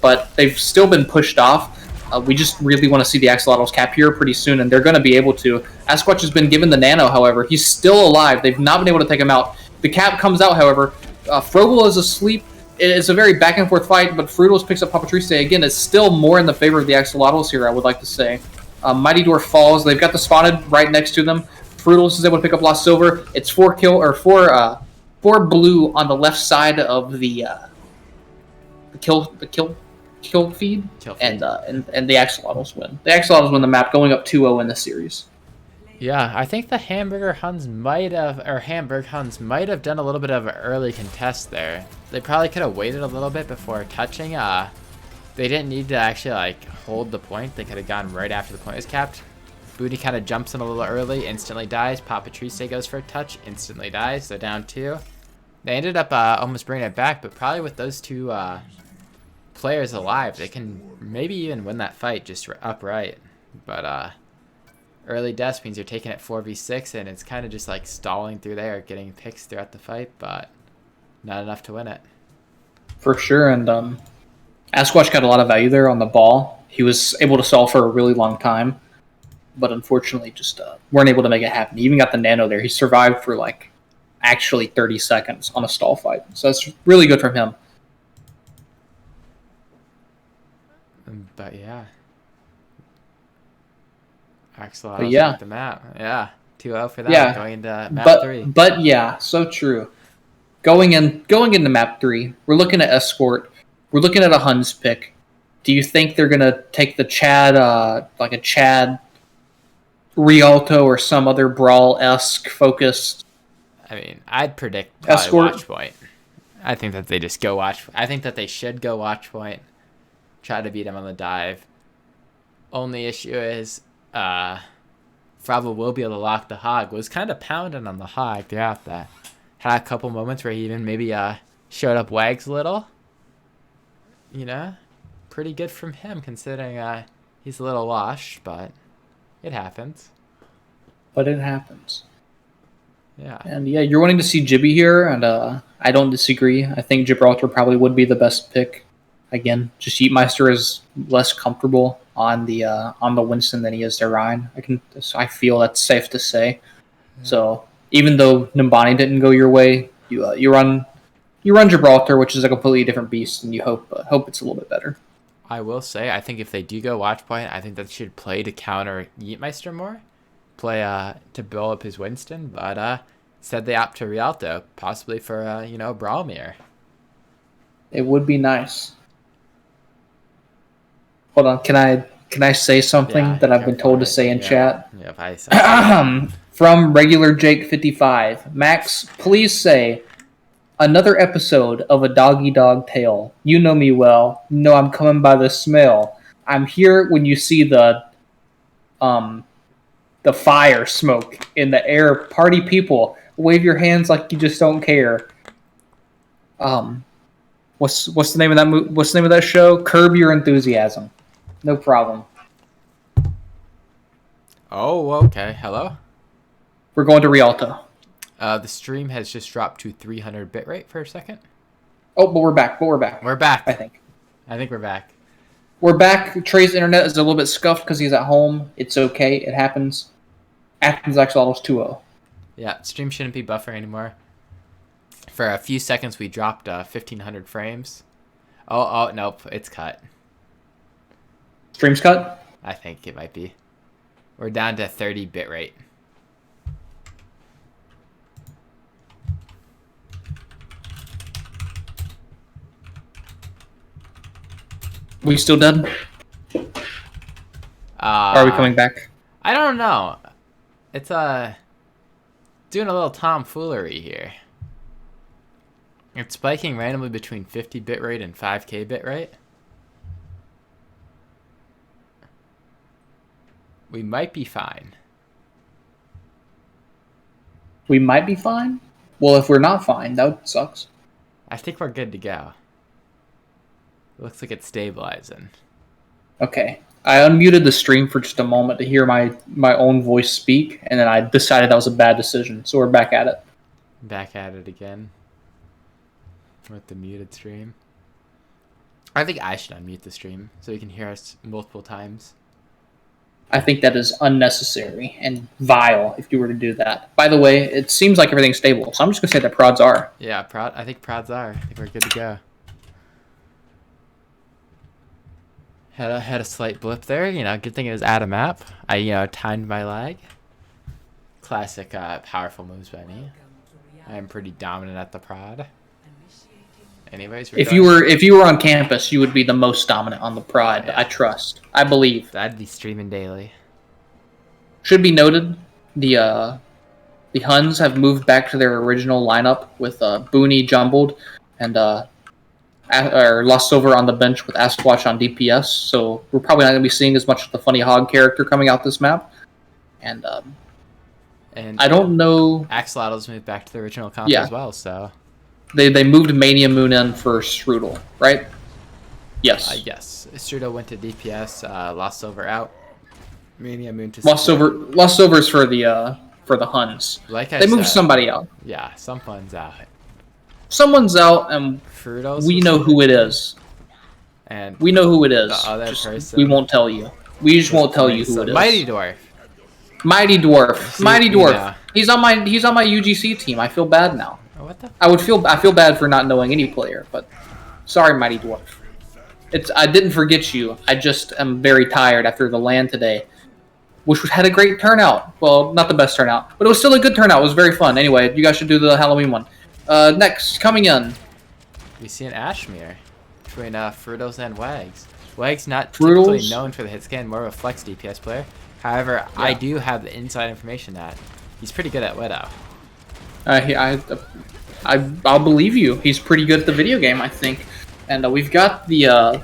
But they've still been pushed off. We just really want to see the Axolotls cap here pretty soon, and they're going to be able to. Askwatch has been given the nano, however. He's still alive. They've not been able to take him out. The cap comes out, however. Frobel is asleep. It's a very back and forth fight, but Frudels picks up Papatriste. Again, it's still more in the favor of the Axolotls here, I would like to say. Mighty Dwarf falls. They've got the spotted right next to them. Frudels is able to pick up Lost Silver. It's four blue on the left side of the kill feed, and the Axolotls win. The Axolotls win the map, going up 2-0 in this series. Yeah, I think the Hamburg Huns might have done a little bit of an early contest there. They probably could have waited a little bit before touching. They didn't need to actually hold the point. They could have gone right after the point was capped. Booty kind of jumps in a little early, instantly dies. Papatriste goes for a touch, instantly dies. So down 2. They ended up almost bringing it back, but probably with those two players alive, they can maybe even win that fight just upright. But early deaths means you're taking it 4v6, and it's kind of just like stalling through there, getting picks throughout the fight, but not enough to win it. For sure, and Askwatch got a lot of value there on the ball. He was able to stall for a really long time, but unfortunately just weren't able to make it happen. He even got the nano there. He survived for actually 30 seconds on a stall fight. So that's really good from him. But yeah. Axolotls yeah. with the map. Yeah. 2-0 for that. Yeah. Going into map 3. But yeah, so true. Going into map 3, we're looking at Escort. We're looking at a Huhns pick. Do you think they're gonna take the Chad, like a Chad Rialto or some other brawl-esque focused? I mean, I'd predict probably Escort? watch point. I think that they just go watch. I think that they should go watch point. Try to beat him on the dive. Only issue is, Fravo will be able to lock the hog. Was kind of pounding on the hog throughout that. Had a couple moments where he even maybe showed up Wags a little. You know, pretty good from him considering he's a little washed, but it happens. But it happens. Yeah. And yeah, you're wanting to see Jibby here, and I don't disagree. I think Gibraltar probably would be the best pick. Again, just Yeetmeister is less comfortable on the Winston than he is to Ryan. I feel that's safe to say. Yeah. So even though Nimbani didn't go your way, you run Gibraltar, which is a completely different beast, and you hope it's a little bit better. I will say, I think if they do go watch point, I think that should play to counter Yeetmeister more. Play to build up his Winston, but said they opt to Rialto, possibly for Brawlmere. It would be nice. Hold on, can I say something that I've been told to say in chat? Yeah, if I say from regular Jake 55, Max, please say another episode of A Doggy Dog Tale. You know me well. You know I'm coming by the smell. I'm here when you see the fire smoke in the air. Party people, wave your hands like you just don't care. What's the name of that what's the name of that show? Curb Your Enthusiasm. No problem. Oh, okay. Hello? We're going to Rialto. The stream has just dropped to 300 bitrate for a second. Oh, but we're back. We're back. I think we're back. We're back. Trey's internet is a little bit scuffed because he's at home. It's okay. It happens. Athens Axolotls 2-0. Yeah, stream shouldn't be buffering anymore. For a few seconds, we dropped 1,500 frames. Oh, nope. It's cut. Stream's cut? I think it might be. We're down to 30 bitrate. We still dead? Are we coming back? I don't know. It's doing a little tomfoolery here. It's spiking randomly between 50 bitrate and 5K bitrate. We might be fine. We might be fine? Well, if we're not fine, that sucks. I think we're good to go. It looks like it's stabilizing. Okay. I unmuted the stream for just a moment to hear my own voice speak, and then I decided that was a bad decision, so we're back at it. Back at it again. With the muted stream. I think I should unmute the stream so you can hear us multiple times. I think that is unnecessary and vile if you were to do that. By the way, it seems like everything's stable, so I'm just going to say that prods are. Yeah, I think prods are. I think we're good to go. Had a slight blip there. Good thing it was out of map. I, timed my lag. Classic powerful moves by me. I am pretty dominant at the prod. Anyways, if you were on campus, you would be the most dominant on the prod. Yeah. I trust. I believe. I'd be streaming daily. Should be noted, the Huhns have moved back to their original lineup with Booney jumbled and Lost Silver on the bench with Askwatch on DPS. So we're probably not going to be seeing as much of the funny hog character coming out this map. And I don't know. Axolotls moved back to the original comp as well. So. They moved Mania Moon in for Strudel, right? Yes. Yes. Strudel went to DPS. Lost Silver out. Mania Moon to Lost Silver is for the Huhns. They moved somebody out. Yeah, someone's out. Someone's out, and we know who it is. And we know who it is. The other person. We won't tell you. We just won't tell you who it is. Mighty Dwarf. Mighty Dwarf. Mighty Dwarf. He's on my UGC team. I feel bad now. Oh, what the? I feel bad for not knowing any player, but sorry, Mighty Dwarf. I didn't forget you. I just am very tired after the LAN today, which had a great turnout. Well, not the best turnout, but it was still a good turnout. It was very fun. Anyway, you guys should do the Halloween one. Next, coming in. We see an Ashmere between Fruitles and Wags. Wags not typically known for the hit scan, more of a flex DPS player. However, yeah. I do have the inside information that he's pretty good at Widow. I'll believe you. He's pretty good at the video game, I think. And we've got the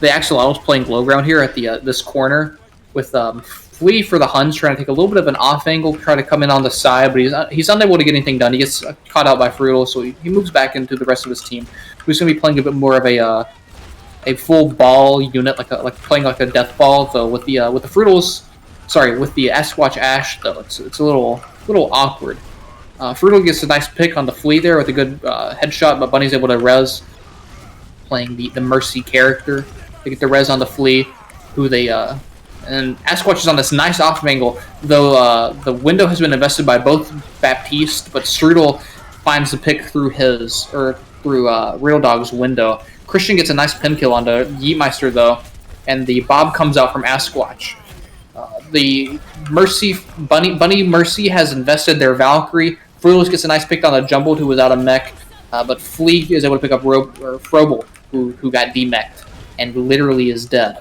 Axolotls playing low ground here at the this corner with Flea for the Huns trying to take a little bit of an off angle, try to come in on the side, but he's unable to get anything done. He gets caught out by Frutal, so he moves back into the rest of his team, who's going to be playing a bit more of a full ball unit, like playing like a death ball. Though with the Frutals, sorry, with the Sasquatch Ash though, it's a little awkward. Frutal gets a nice pick on the Flea there with a good headshot, but Bunny's able to res, playing the Mercy character. They get the res on the Flea, who they and Sasquatch is on this nice off angle, though the window has been invested by both Baptiste, but Strudel finds the pick through Real Dog's window. Christian gets a nice pin kill onto Yeetmeister though, and the Bob comes out from Sasquatch. The Mercy Bunny Mercy has invested their Valkyrie. Fruitles gets a nice pick on the Jumbled, who was out of mech, but Flea is able to pick up Frobel, who got demeched and literally is dead.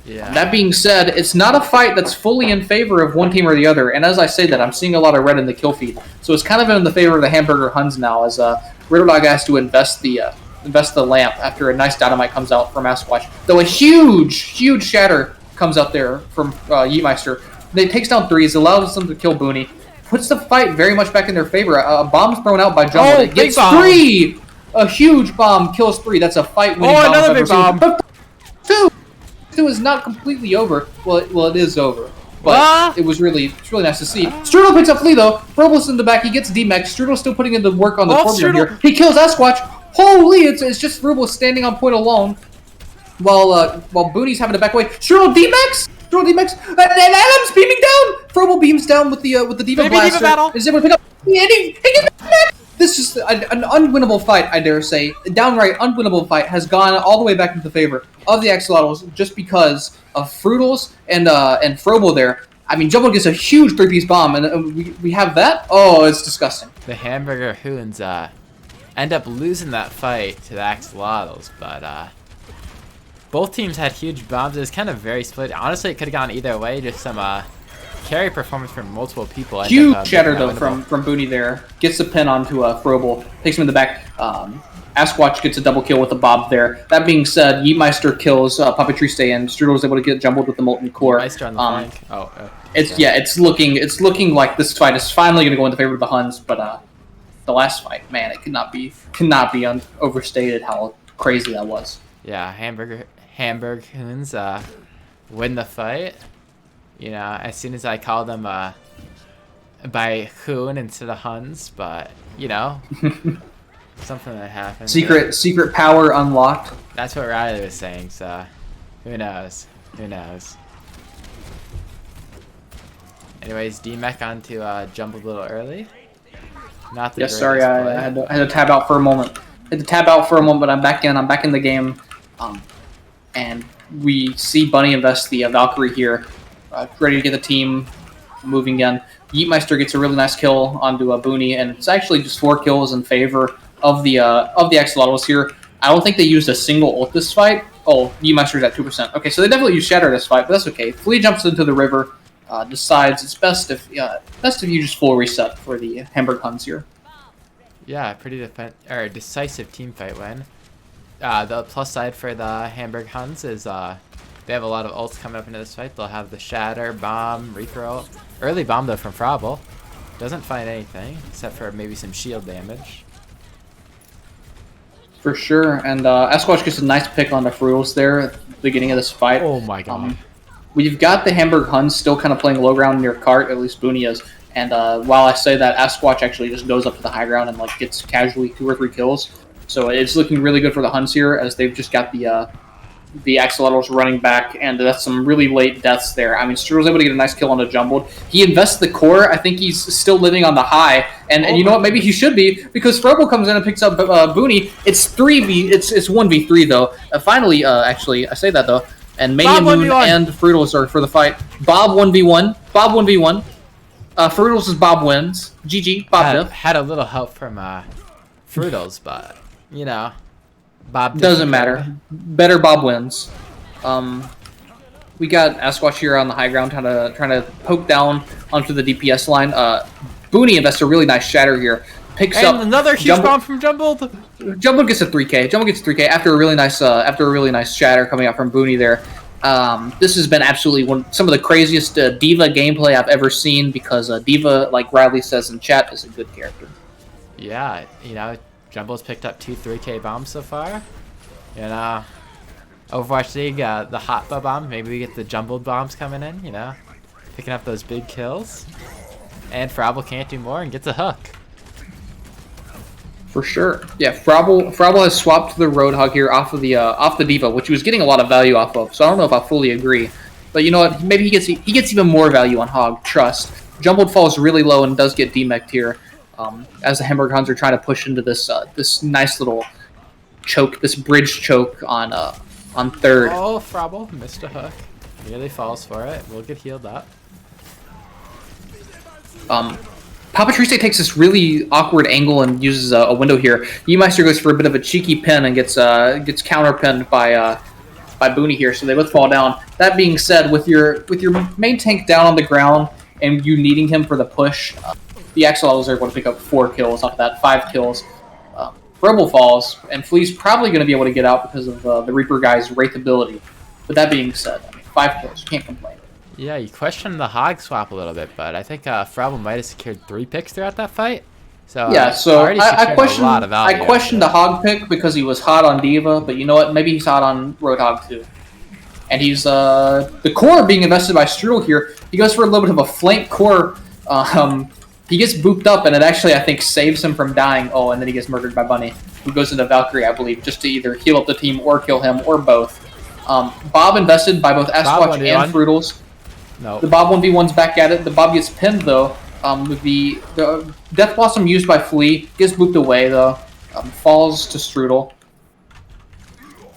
Yeah. That being said, it's not a fight that's fully in favor of one team or the other, and as I say that, I'm seeing a lot of red in the kill feed, so it's kind of in the favor of the Hamburger Huns now, as Riddle Dog has to invest the lamp after a nice dynamite comes out from Sasquatch. Though a huge shatter comes out there from Yeetmeister. It takes down 3s, allows them to kill Booney, puts the fight very much back in their favor. A bomb's thrown out by Jumbo. It gets 3! A huge bomb kills 3. That's a fight-winning bomb. Another big bomb! 2 is not completely over. Well, it is over. But it's really nice to see. Strudel picks up Flea though. Frobel's in the back. He gets demech. Strudel's still putting in the work on the foreground here. He kills Sasquatch. Holy! It's just Frobel standing on point alone, while Booney's having to back away. Strudel demechs. And Adam's beaming down. Frobel beams down with the Diva Blaster. Is able to pick up. This is an unwinnable fight, I dare say. A downright unwinnable fight has gone all the way back into the favor of the Axolotls just because of Frutals and Frobel there. I mean, Jumbo gets a huge 3-piece bomb, and we have that? Oh, it's disgusting. The Hamburger Huhns end up losing that fight to the Axolotls, but both teams had huge bombs. It was kind of very split. Honestly, it could have gone either way. Just some carry performance from multiple people. Huge shatter though from Booney there. Gets the pin onto Frobel. Takes him in the back. Sasquatch gets a double kill with the Bob there. That being said, Yeetmeister kills Puppetry Stay, and Strudel is able to get jumbled with the Molten Core. Yeetmeister on the flank. It's looking like this fight is finally going to go in the favor of the Huns, but the last fight, man, it cannot be overstated how crazy that was. Yeah, Hamburg Huhns win the fight. You know, as soon as I call them by Huhn instead of Huns, but you know, something that happened. Secret power unlocked. That's what Riley was saying. So, who knows? Who knows? Anyways, D-Mech onto jump a little early. Not the yes, sorry, I had to tab out for a moment. But I'm back in. I'm back in the game, and we see Bunny invest the Valkyrie here. Ready to get the team moving again. Yeetmeister gets a really nice kill onto Booney, and it's actually just 4 kills in favor of the Axolotls here. I don't think they used a single ult this fight. Oh, Yeetmeister's at 2%. Okay, so they definitely used Shatter this fight, but that's okay. Flea jumps into the river, decides it's best if you just full reset for the Hamburg Huns here. Yeah, pretty decisive team fight win. The plus side for the Hamburg Huns is they have a lot of ults coming up into this fight. They'll have the Shatter, Bomb, Rethrow. Early Bomb, though, from Frobel. Doesn't find anything, except for maybe some shield damage. For sure, and Sasquatch gets a nice pick on the Frutals there at the beginning of this fight. Oh my god. We've got the Hamburg Huns still kind of playing low ground near Cart, at least Booney is. And while I say that, Sasquatch actually just goes up to the high ground and gets casually 2 or 3 kills. So it's looking really good for the Huns here, as they've just got the the Axolotls running back, and that's some really late deaths there. I mean, Strudel was able to get a nice kill on a Jumbled. He invests the core. I think he's still living on the high, and you know what? Maybe he should be, because Frobel comes in and picks up Booney. It's 1v3 though. Finally, actually, I say that though. And Mania Moon and Fruitles are for the fight. Bob 1v1. Bob 1v1. Fruitles is Bob wins. GG. Bob had a little help from Fruitles, but you know, Bob doesn't matter. Better Bob wins. We got Asquatch here on the high ground, trying to poke down onto the DPS line. Booney invests a really nice shatter here. Picks up another huge bomb from Jumbled. Jumbled gets a 3K. Jumbled gets 3K after a really nice shatter coming out from Booney there. This has been absolutely some of the craziest D.Va gameplay I've ever seen, because D.Va, like Riley says in chat, is a good character. Yeah, you know, Jumble's picked up 2 3K bombs so far. You know, Overwatch League, the hot bomb. Maybe we get the Jumbled bombs coming in. You know, picking up those big kills. And Frobel can't do more and gets a hook. For sure. Yeah, Frobel has swapped the Roadhog here off the D.Va, which he was getting a lot of value off of. So I don't know if I fully agree. But you know what? Maybe he gets even more value on Hog. Trust. Jumbled falls really low and does get demeched here, as the Hamburg Huhns are trying to push into this this nice little choke, this bridge choke on third. Oh, Frobel missed a hook. Nearly falls for it. We'll get healed up. Papa Triste takes this really awkward angle and uses a window here. Yeemeister goes for a bit of a cheeky pin and gets counter pinned by Booney here, so they both fall down. That being said, with your main tank down on the ground and you needing him for the push, the Axolotls are able to pick up 4 kills off of that, 5 kills. Rebel falls, and Flea's probably going to be able to get out because of the Reaper guy's Wraith ability. But that being said, 5 kills, you can't complain. Yeah, you questioned the Hog swap a little bit, but I think Frobel might have secured 3 picks throughout that fight. So yeah, so I questioned the the Hog pick because he was hot on D.Va, but you know what? Maybe he's hot on Roadhog too. And he's the core being invested by Strudel here. He goes for a little bit of a flank core. He gets booped up, and it actually, I think, saves him from dying. Oh, and then he gets murdered by Bunny, who goes into Valkyrie, I believe, just to either heal up the team or kill him, or both. Bob invested by both Asquatch and Fruitles. No. The Bob 1v1's back at it. The Bob gets pinned, though. With the Death Blossom used by Flea. Gets booped away, though. Falls to Strudel.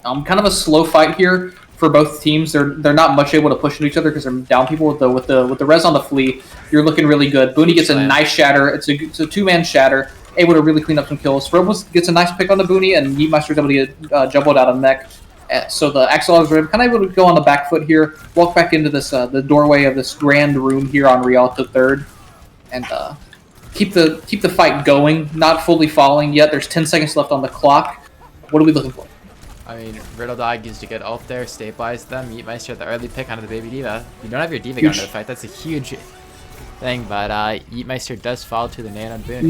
Kind of a slow fight here for both teams. They're not much able to push into each other because they're down people. With the res on the Flea, you're looking really good. Booney gets a nice shatter. It's a 2-man shatter. Able to really clean up some kills. Frobel gets a nice pick on the Booney, and Yeemeister's able to get Jumbled out of mech. So the Axolotls are kind of able to go on the back foot here, walk back into this the doorway of this grand room here on Rialto 3rd, and keep the fight going, not fully falling yet. There's 10 seconds left on the clock. What are we looking for? I mean, Riddle Dog used a good ult there, stabilized them. Yeetmeister the early pick onto the baby D.Va. You don't have your D.Va going to the fight. That's a huge thing, but Yeetmeister does fall to the Nano on Booney.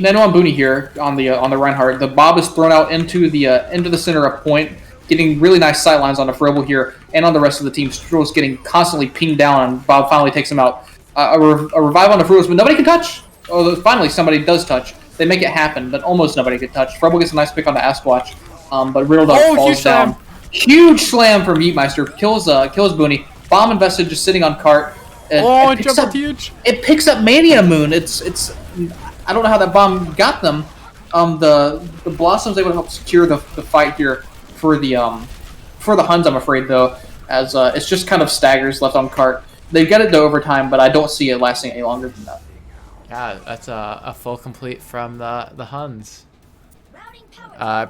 Nano on Booney here on the Reinhardt. The Bob is thrown out into the center of point, getting really nice sightlines on the Frobel here and on the rest of the team. Strudel's getting constantly pinged down, and Bob finally takes him out. A revive on the Frobels, but nobody can touch. Oh, finally somebody does touch. They make it happen, but almost nobody can touch. Frobel gets a nice pick on the Asquatch, but Riddle Dog falls down. Huge slam from Yeetmeister. Kills Booney. Bomb invested just sitting on cart. Huge. It picks up Mania Moon. It's I don't know how that bomb got them. The Blossom's able to help secure the fight here for the Huhns, I'm afraid, though, as it's just kind of staggers left on cart. They've got it to overtime, but I don't see it lasting any longer than that. Yeah, that's a full complete from the Huhns.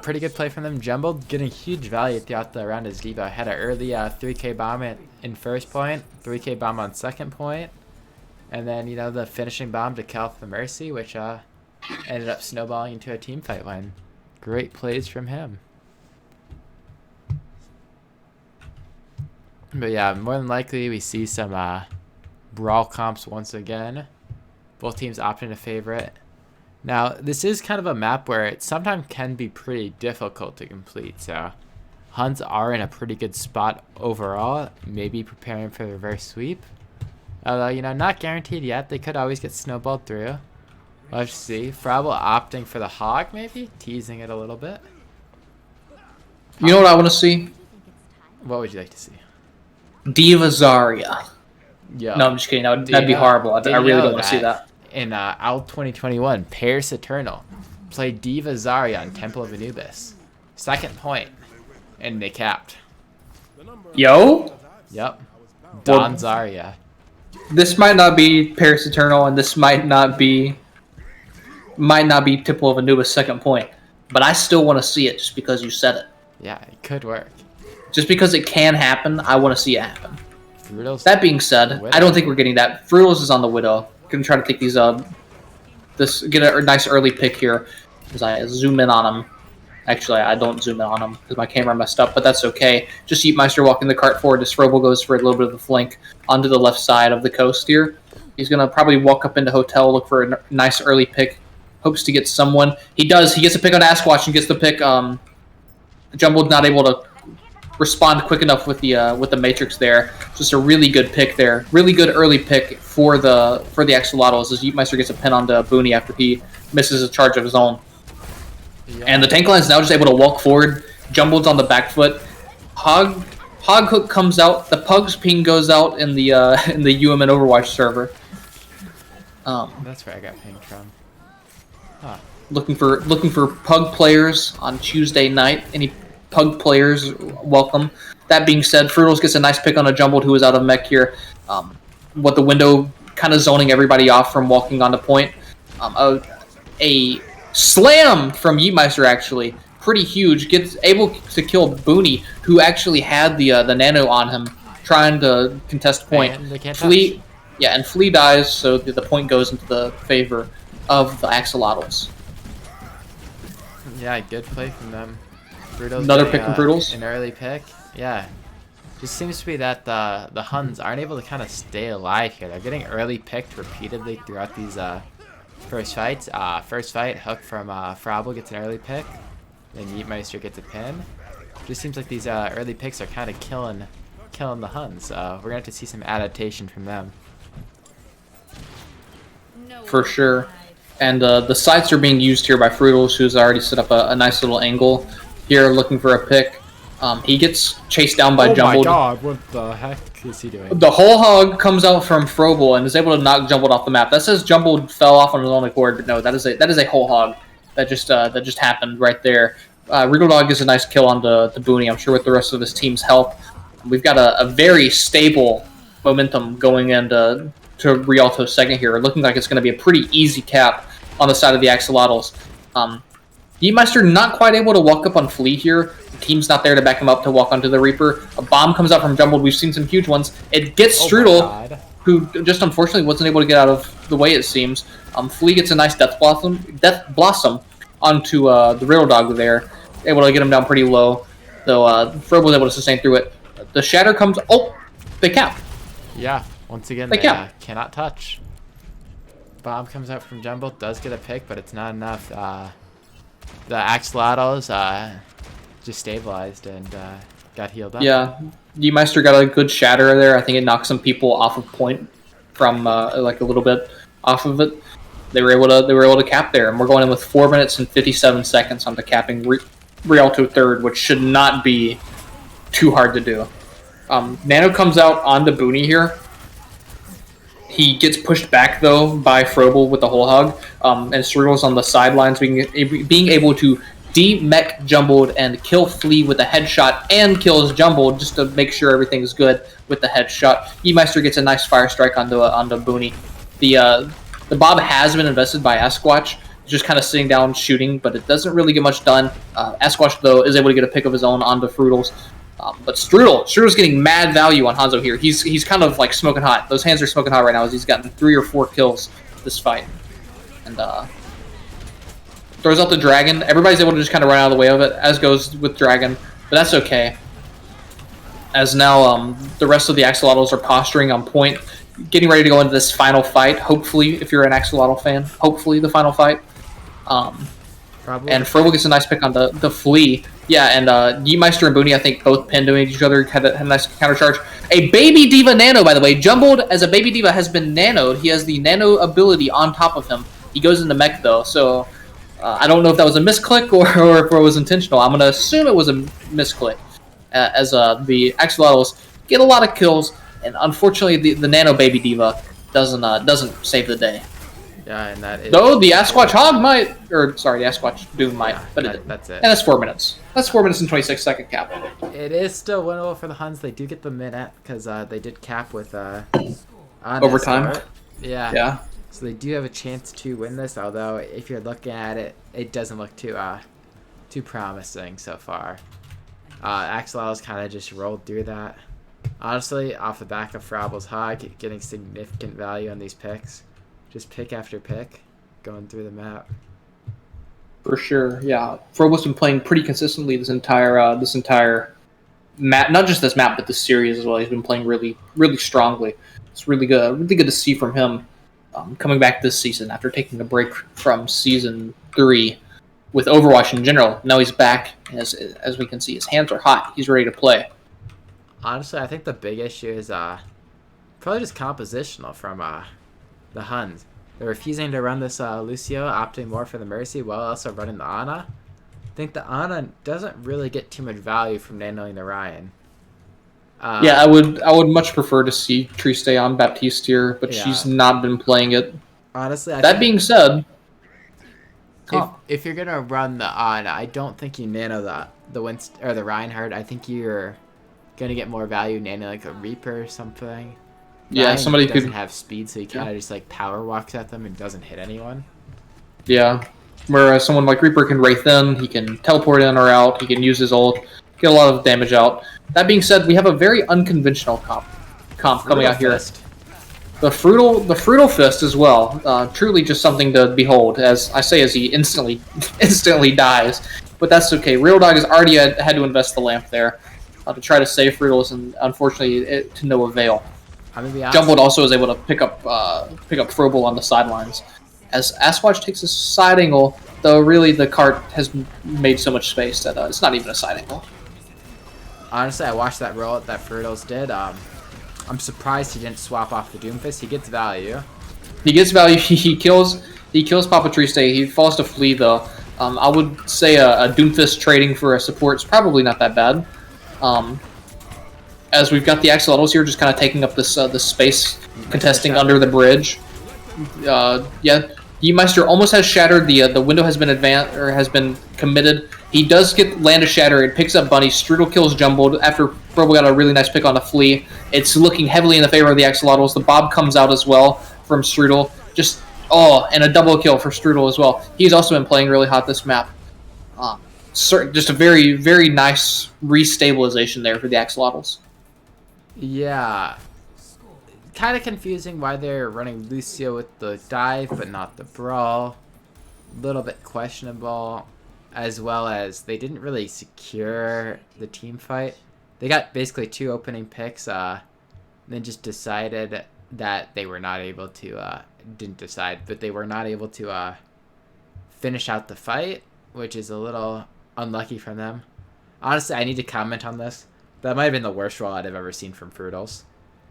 Pretty good play from them. Jumbled getting huge value throughout the round as D.Va. Had an early 3K bomb in first point, 3K bomb on second point, and then, you know, the finishing bomb to Calf the Mercy, which ended up snowballing into a team fight win. Great plays from him. But yeah, more than likely we see some brawl comps once again. Both teams opting to favorite. Now, this is kind of a map where it sometimes can be pretty difficult to complete, so Huhns are in a pretty good spot overall, maybe preparing for the reverse sweep. Although, you know, not guaranteed yet. They could always get snowballed through. Let's see. Frobel opting for the Hog, maybe? Teasing it a little bit. You know what I want to see? What would you like to see? Diva Zarya. Yeah. No, I'm just kidding. That'd be horrible. I really don't want to see that. In Out 2021, Paris Eternal played Diva Zarya on Temple of Anubis. Second point, and they capped. Yo? Yep. Don Zarya. This might not be Paris Eternal, and this might not be Temple of Anubis' second point. But I still want to see it just because you said it. Yeah, it could work. Just because it can happen, I want to see it happen. Fruitals, that being said, I don't think we're getting that. Fruitals is on the Widow. Gonna try to take these get a nice early pick here as I zoom in on him. Actually, I don't zoom in on him because my camera messed up, but that's okay. Just Yeetmeister walking the cart forward as Frobel goes for a little bit of the flank onto the left side of the coast here. He's gonna probably walk up into hotel, look for a nice early pick. Hopes to get someone. He does. He gets a pick on Asquatch and gets the pick. Jumble's not able to respond quick enough with the Matrix there. Just a really good pick there. Really good early pick for the Axolotls as Yeetmeister gets a pin onto Booney after he misses a charge of his own. Yeah. And the tank line is now just able to walk forward. Jumble's on the back foot. Hog Hook comes out. The Pugs ping goes out in the UMN Overwatch server. That's where I got pinged from. Huh. Looking for Pug players on Tuesday night. Any Pug players, welcome. That being said, Fruitals gets a nice pick on a Jumbled who is out of mech here. What the window kind of zoning everybody off from walking on the point. A slam from Yeetmeister actually, pretty huge. Gets able to kill Booney, who actually had the nano on him, trying to contest point. Flea, yeah, and Flea dies, so the point goes into the favor of the Axolotls. Yeah, good play from them. Bruto's Another getting, pick from Brutals. An early pick. Yeah. Just seems to be that the Huns aren't able to kind of stay alive here. They're getting early picked repeatedly throughout these first fights. First fight, Hook from Frabel gets an early pick. Then Yeetmeister gets a pin. Just seems like these early picks are kind of killing the Huns. We're going to have to see some adaptation from them. For sure. And the sights are being used here by Fruitals, who's already set up a nice little angle here, looking for a pick. He gets chased down by Jumbled. Oh my god, what the heck is he doing? The whole hog comes out from Frobel and is able to knock Jumbled off the map. That says Jumbled fell off on his own accord, but no, that is a whole hog. That just happened right there. Regal Dog gets a nice kill on the Booney, I'm sure with the rest of his team's help. We've got a very stable momentum going into Rialto's second here, looking like it's going to be a pretty easy cap on the side of the Axolotls. Yeetmeister not quite able to walk up on Flea here. The team's not there to back him up to walk onto the Reaper. A bomb comes out from Jumbled. We've seen some huge ones. It gets Strudel, who just unfortunately wasn't able to get out of the way, it seems. Flea gets a nice Death Blossom onto the Riddle Dog there. Able to get him down pretty low, though Frobe was able to sustain through it. The Shatter comes... Oh! They cap. Yeah, once again, they cannot touch. Bomb comes out from Jumble, does get a pick, but it's not enough. The Axolotls just stabilized and got healed up. Yeah, Yeetmeister got a good shatter there. I think it knocked some people off of point from like a little bit off of it. They were able to cap there, and we're going in with 4 minutes and 57 seconds on the capping Rialto third, which should not be too hard to do. Nano comes out onto Booney here. He gets pushed back, though, by Frobel with the whole hog, and Cereal's on the sidelines, being able to de-mech Jumbled and kill Flea with a headshot and kills Jumbled just to make sure everything's good with the headshot. Yeetmeister gets a nice fire strike onto Booney. The Bob has been invested by Asquatch, just kind of sitting down shooting, but it doesn't really get much done. Asquatch, though, is able to get a pick of his own onto Fruitals. But Strudel's getting mad value on Hanzo here. He's kind of like smoking hot. Those hands are smoking hot right now as he's gotten 3 or 4 kills this fight. And throws out the Dragon. Everybody's able to just kind of run out of the way of it, as goes with Dragon. But that's okay. As now the rest of the Axolotls are posturing on point, getting ready to go into this final fight. Hopefully, if you're an Axolotl fan, hopefully the final fight. Probably. And Frobel gets a nice pick on the Flea. Yeah, and Yeetmeister and Booney, I think, both pinned to each other, had a nice counter charge. A Baby Diva Nano, by the way. Jumbled, as a Baby Diva, has been nanoed. He has the nano ability on top of him. He goes into mech, though, so I don't know if that was a misclick or if it was intentional. I'm going to assume it was a misclick. as the Axolotls get a lot of kills, and unfortunately the Nano Baby Diva doesn't save the day. Yeah, and that is... Though the Asquatch Hog might, or sorry, the Asquatch Doom might, Yeah, but it didn't. that's it. And that's 4 minutes. That's 4 minutes and 26-second cap. It is still winnable for the Huns. They do get the minute because they did cap with Overtime. Yeah. Yeah. So they do have a chance to win this. Although if you're looking at it, it doesn't look too promising so far. Axolotls kind of just rolled through that. Honestly, off the back of Frauble's Hog, getting significant value on these picks. Just pick after pick, going through the map. For sure, yeah. Frobel's been playing pretty consistently this entire map. Not just this map, but this series as well. He's been playing really, really strongly. It's really good to see from him coming back this season after taking a break from Season 3 with Overwatch in general. Now he's back, as we can see, his hands are hot. He's ready to play. Honestly, I think the big issue is probably just compositional from the Huns. They're refusing to run this Lucio, opting more for the Mercy while also running the Ana. I think the Ana doesn't really get too much value from nanoing the Ryan. Yeah, I would much prefer to see Triste on Baptiste here, but Yeah. she's not been playing it. Honestly, That being said, if you're gonna run the Ana, I don't think you nano the or the Reinhardt. I think you're gonna get more value nano like a Reaper or something. yeah, Ryan somebody doesn't could. have speed, so he kind of just like power walks at them and doesn't hit anyone. Yeah, whereas someone like Reaper can Wraith in, he can teleport in or out, he can use his ult, get a lot of damage out. That being said, we have a very unconventional comp coming out here. Fist. The Frutal Fist as well. Truly just something to behold, as I say as he instantly dies. But that's okay. Real Dog has already had to invest the lamp there to try to save Frutals, and unfortunately to no avail. I'm gonna be honest. Jumbled also is able to pick up Frobel on the sidelines. As Asquatch takes a side angle, though really the cart has made so much space that it's not even a side angle. Honestly, I watched that roll that Frutals did. I'm surprised he didn't swap off the Doomfist. He gets value. He gets value. He kills Papa Triste. He falls to flee though. I would say a Doomfist trading for a support is probably not that bad. As we've got the Axolotls here just kind of taking up this space, contesting under the bridge. Yeah, Yeemeister almost has shattered. The window has been committed. He does land a shatter. It picks up Bunny. Strudel kills Jumbled after Frobel got a really nice pick on the Flea. It's looking heavily in the favor of the Axolotls. The Bob comes out as well from Strudel. And a double kill for Strudel as well. He's also been playing really hot this map. Just a very, very nice restabilization there for the Axolotls. Yeah. Kind of confusing why they're running Lucio with the dive, but not the brawl. A little bit questionable. As well as they didn't really secure the team fight. They got basically 2 opening picks, and then just decided that they were not able to, didn't decide, but they were not able to finish out the fight, which is a little unlucky from them. Honestly, I need to comment on this. That might have been the worst rollout I've ever seen from Frutals.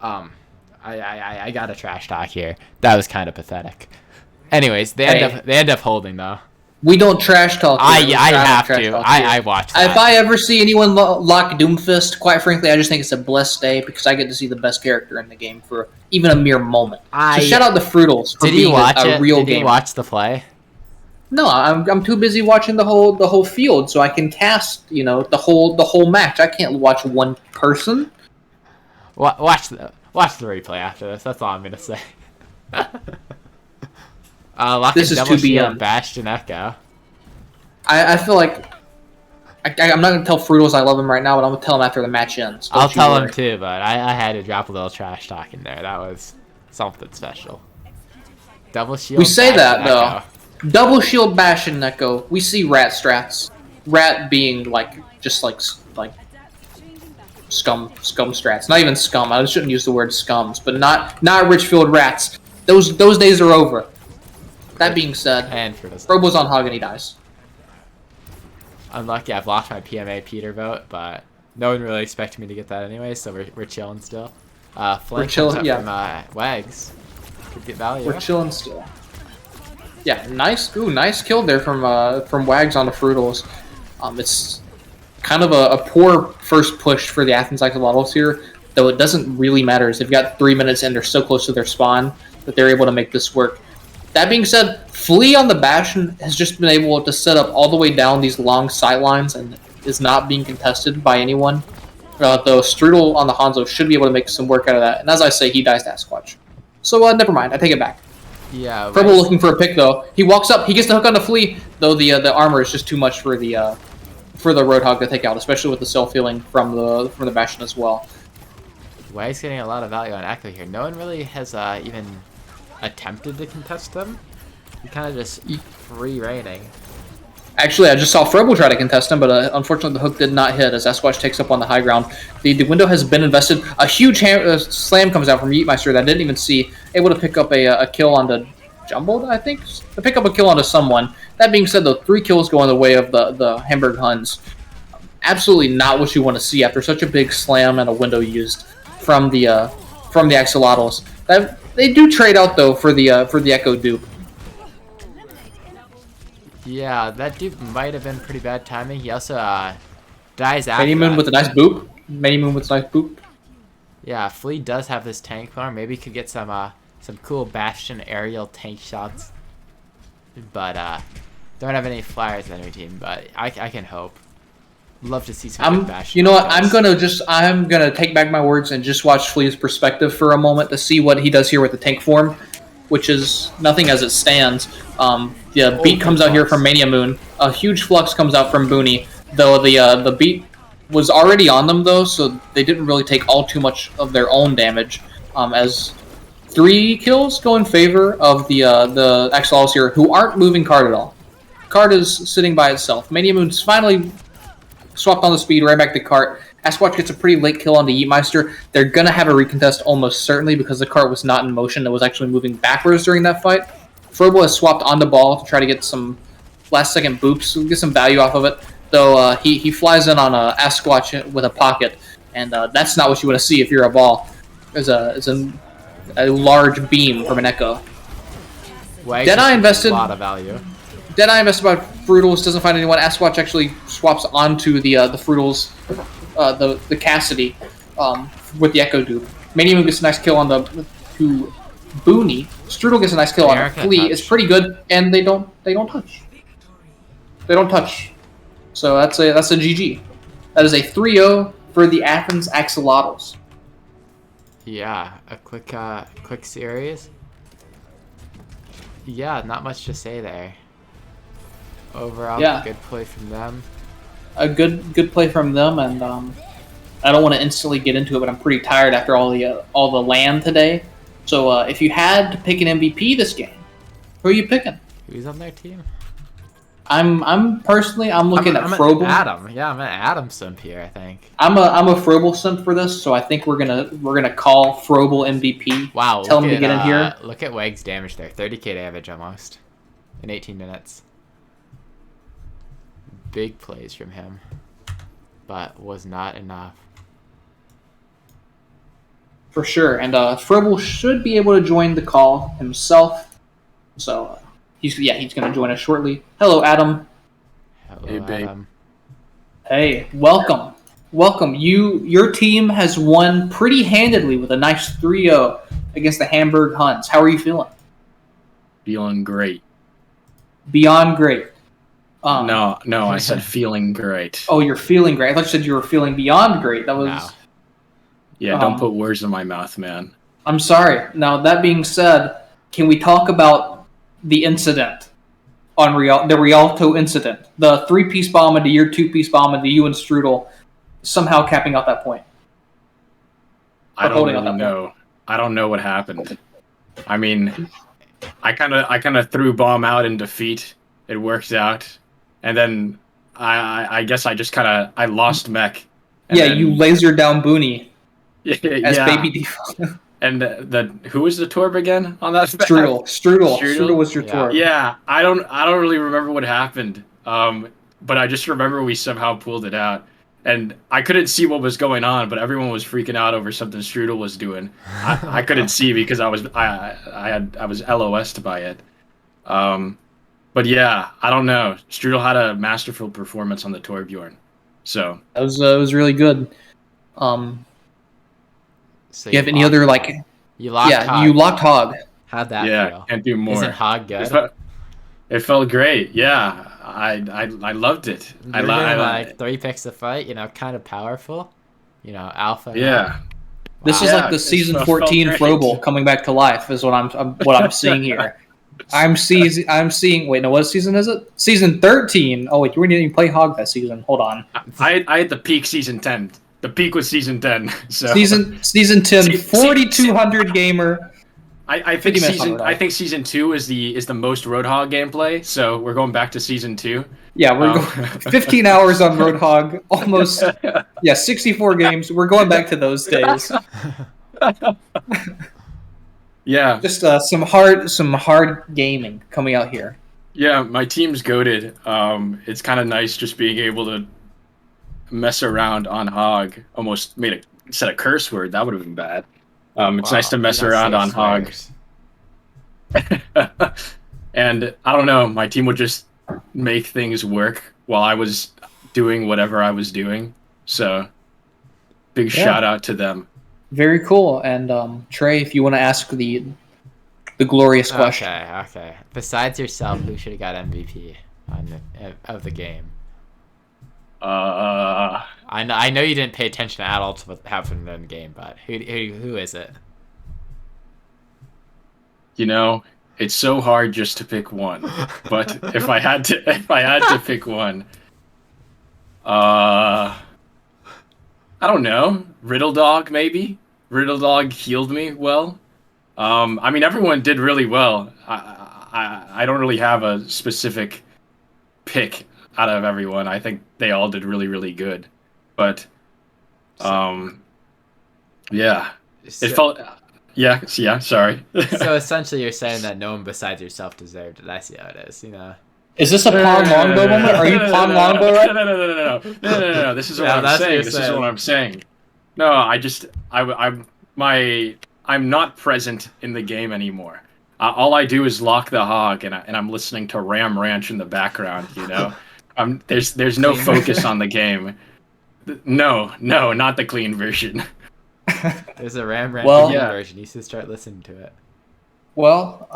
I got a trash talk here. That was kind of pathetic. Anyways, they end up holding though. We don't trash talk. I have to. I watch that. If I ever see anyone lock Doomfist, quite frankly, I just think it's a blessed day because I get to see the best character in the game for even a mere moment. So shout out to Frutals for being a real gamer. Did you watch the play? No, I'm too busy watching the whole field, so I can cast the whole match. I can't watch one person. Watch the replay after this. That's all I'm gonna say. This is double 2BM. shield, Bastion Echo. I feel like I'm not gonna tell Frutals I love him right now, but I'm gonna tell him after the match ends. I'll tell him too, but I had to drop a little trash talk in there. That was something special. Double shield. We say that Echo. though. Double shield Bastion Echo. We see rat strats. Rat being just like scum strats. Not even scum. I shouldn't use the word scums, but not Richfield rats. Those days are over. That being said, Frobel's on Hog and he dies. Unlucky, I've lost my PMA Peter vote, but no one really expected me to get that anyway, so we're chilling still. We're chilling, yeah. From Wags. Could get value. We're chilling still. Yeah, nice kill there from Wags on the Frutals. It's kind of a poor first push for the Athens Axolotls here, though it doesn't really matter as they've got 3 minutes and they're so close to their spawn that they're able to make this work. That being said, Flea on the Bastion has just been able to set up all the way down these long sight lines and is not being contested by anyone. Though Strudel on the Hanzo should be able to make some work out of that. And as I say, he dies to Sasquatch. So never mind, I take it back. Yeah. Purple looking for a pick though. He walks up, he gets the hook on the Flea, though the armor is just too much for the Roadhog to take out, especially with the self-healing from the Bastion as well. Wag's getting a lot of value on Echo here. No one really has even attempted to contest them. He kind of just free reigning. Actually, I just saw Frobo try to contest him, but unfortunately the hook did not hit as Sasquatch takes up on the high ground. The window has been invested. A huge slam comes out from Yeetmeister that I didn't even see. Able to pick up a kill onto Jumbled, I think? To pick up a kill onto someone. That being said, though, 3 kills go in the way of the Hamburg Huhns. Absolutely not what you want to see after such a big slam and a window used from the Axolotls. They do trade out, though, for the Echo dupe. Yeah, that dupe might have been pretty bad timing. He also dies after Many Moon with a nice boop. Many Moon with a nice boop. Yeah, Flea does have this tank farm. Maybe he could get some cool Bastion aerial tank shots. But don't have any flyers on their team, but I can hope. Love to see some good Bastion. You know what? I'm gonna take back my words and just watch Flea's perspective for a moment to see what he does here with the tank form, which is nothing as it stands. The beat comes out here from Mania Moon. A huge flux comes out from Booney, though the beat was already on them though, so they didn't really take all too much of their own damage. As 3 kills go in favor of the Axolotls here, who aren't moving Card at all. Card is sitting by itself. Mania Moon's finally swapped on the speed right back to Cart. Sasquatch gets a pretty late kill on the Yeetmeister. They're going to have a recontest almost certainly because the cart was not in motion. It was actually moving backwards during that fight. Frobo has swapped on the ball to try to get some last-second boops, get some value off of it. Though he flies in on a Sasquatch with a pocket, and that's not what you want to see if you're a ball. There's a large beam from an Echo. Deadeye invested a lot of value. Deadeye invested by Frutals, doesn't find anyone. Sasquatch actually swaps onto the Frutals, the Cassidy, with the Echo dupe. Manium gets a nice kill on to Booney. Strudel gets a nice kill on Flea. It's pretty good, and they don't touch. They don't touch. So that's a GG. That is a 3-0 for the Athens Axolotls. Yeah, a quick series. Yeah, not much to say there. Overall, yeah. Good play from them. A good play from them, and I don't want to instantly get into it, but I'm pretty tired after all the land today. So if you had to pick an MVP this game, who are you picking? Who's on their team? I'm personally looking at Frobel. Adam. Yeah, I'm an Adam simp here, I think. I'm a Frobel simp for this, so I think we're gonna call Frobel MVP. Wow. Tell him to get in here. Look at Wag's damage there. 30k damage almost. In 18 minutes. Big plays from him. But was not enough. For sure. And Frobel should be able to join the call himself. So he's gonna join us shortly. Hello, Adam. Hello, Adam. Hey, welcome. Welcome. Your team has won pretty handedly with a nice 3-0 against the Hamburg Huhns. How are you feeling? Feeling great. Beyond great. No, I said feeling great. Oh, you're feeling great. I thought you said you were feeling beyond great. That was... No. Yeah, don't put words in my mouth, man. I'm sorry. Now, that being said, can we talk about the incident on the Rialto incident? The 3-piece bomb into your 2-piece bomb into you and Strudel somehow capping out that point. I don't really know. I don't know what happened. I mean, I kind of threw bomb out in defeat. It worked out. And then I guess I just I lost mech. Yeah, you lasered down Booney. As baby default. And who was the Torb again on that? Strudel was your Torb. Yeah, I don't really remember what happened. But I just remember we somehow pulled it out, and I couldn't see what was going on, but everyone was freaking out over something Strudel was doing. I couldn't see because I was LOS'd by it. But yeah, I don't know. Strudel had a masterful performance on the Torbjorn. So That was really good. Do So you have any other you locked Hog. you locked Hog. How'd that yeah, feel? can't do more. Isn't Hog good? It felt great. Yeah, I loved it. You're getting like 3 picks to fight. Kind of powerful. Alpha. Yeah. This is like the season 14 Frobel coming back to life. Is what I'm seeing here. I'm seeing. Wait, no, what season is it? Season 13. Oh wait, you didn't even play Hog that season. Hold on. I had the peak season 10. The peak was season 10. So season 10, 4,200 gamer. I think season 2 is the most Roadhog gameplay. So we're going back to season 2. Yeah, we're going 15 hours on Roadhog. Almost 64 games. We're going back to those days. Yeah, just some hard gaming coming out here. Yeah, my team's goated. It's kind of nice just being able to mess around on Hog. Almost said a curse word. That would have been bad. It's nice to mess around on Hog. And I don't know, my team would just make things work while I was doing whatever I was doing. So big shout out to them. Very cool. And Trey, if you want to ask the glorious question. Okay. Besides yourself, who should have got MVP of the game? I know you didn't pay attention at all to what happened in the game, but who is it? It's so hard just to pick one. But if I had to pick one, I don't know. Riddle Dog, maybe. Riddle Dog healed me well. Everyone did really well. I don't really have a specific pick out of everyone. I think they all did really, really good. But, yeah. It felt... Yeah, sorry. So essentially you're saying that no one besides yourself deserved it. I see how it is, Is this a Pong Longbow moment? Are you Pong Longbow right? No. This is what I'm saying. This is what I'm saying. No, I'm not present in the game anymore. All I do is lock the Hog, and I'm listening to Ram Ranch in the background. There's no focus on the game. No, not the clean version. There's a Ram Ranch version. You should start listening to it. Well,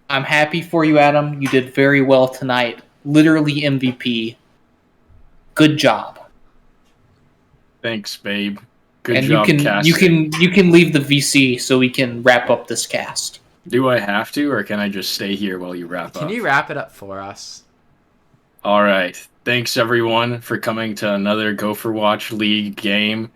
I'm happy for you, Adam. You did very well tonight. Literally MVP. Good job. Thanks, babe. Good job, casting. You can leave the VC so we can wrap up this cast. Do I have to, or can I just stay here while you wrap up? Can you wrap it up for us? All right. Thanks, everyone, for coming to another Gopherwatch League game.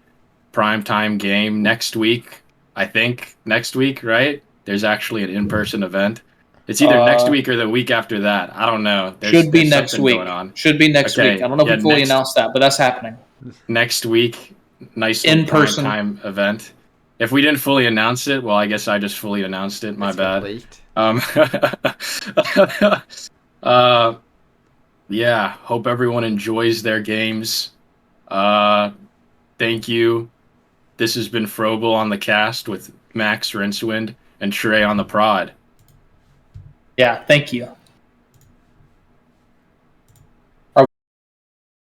Primetime game next week. I think next week, right? There's actually an in-person event. It's either next week or the week after that. I don't know. Should be next week. Should be next week. I don't know if we fully announced that, but that's happening. Next week. Nice in-person time event. If we didn't fully announce it, well, I guess I just fully announced it. My bad. Yeah. Hope everyone enjoys their games. Thank you. This has been Frobel on the cast with Max Rincewind and Trey on the prod. Yeah, thank you.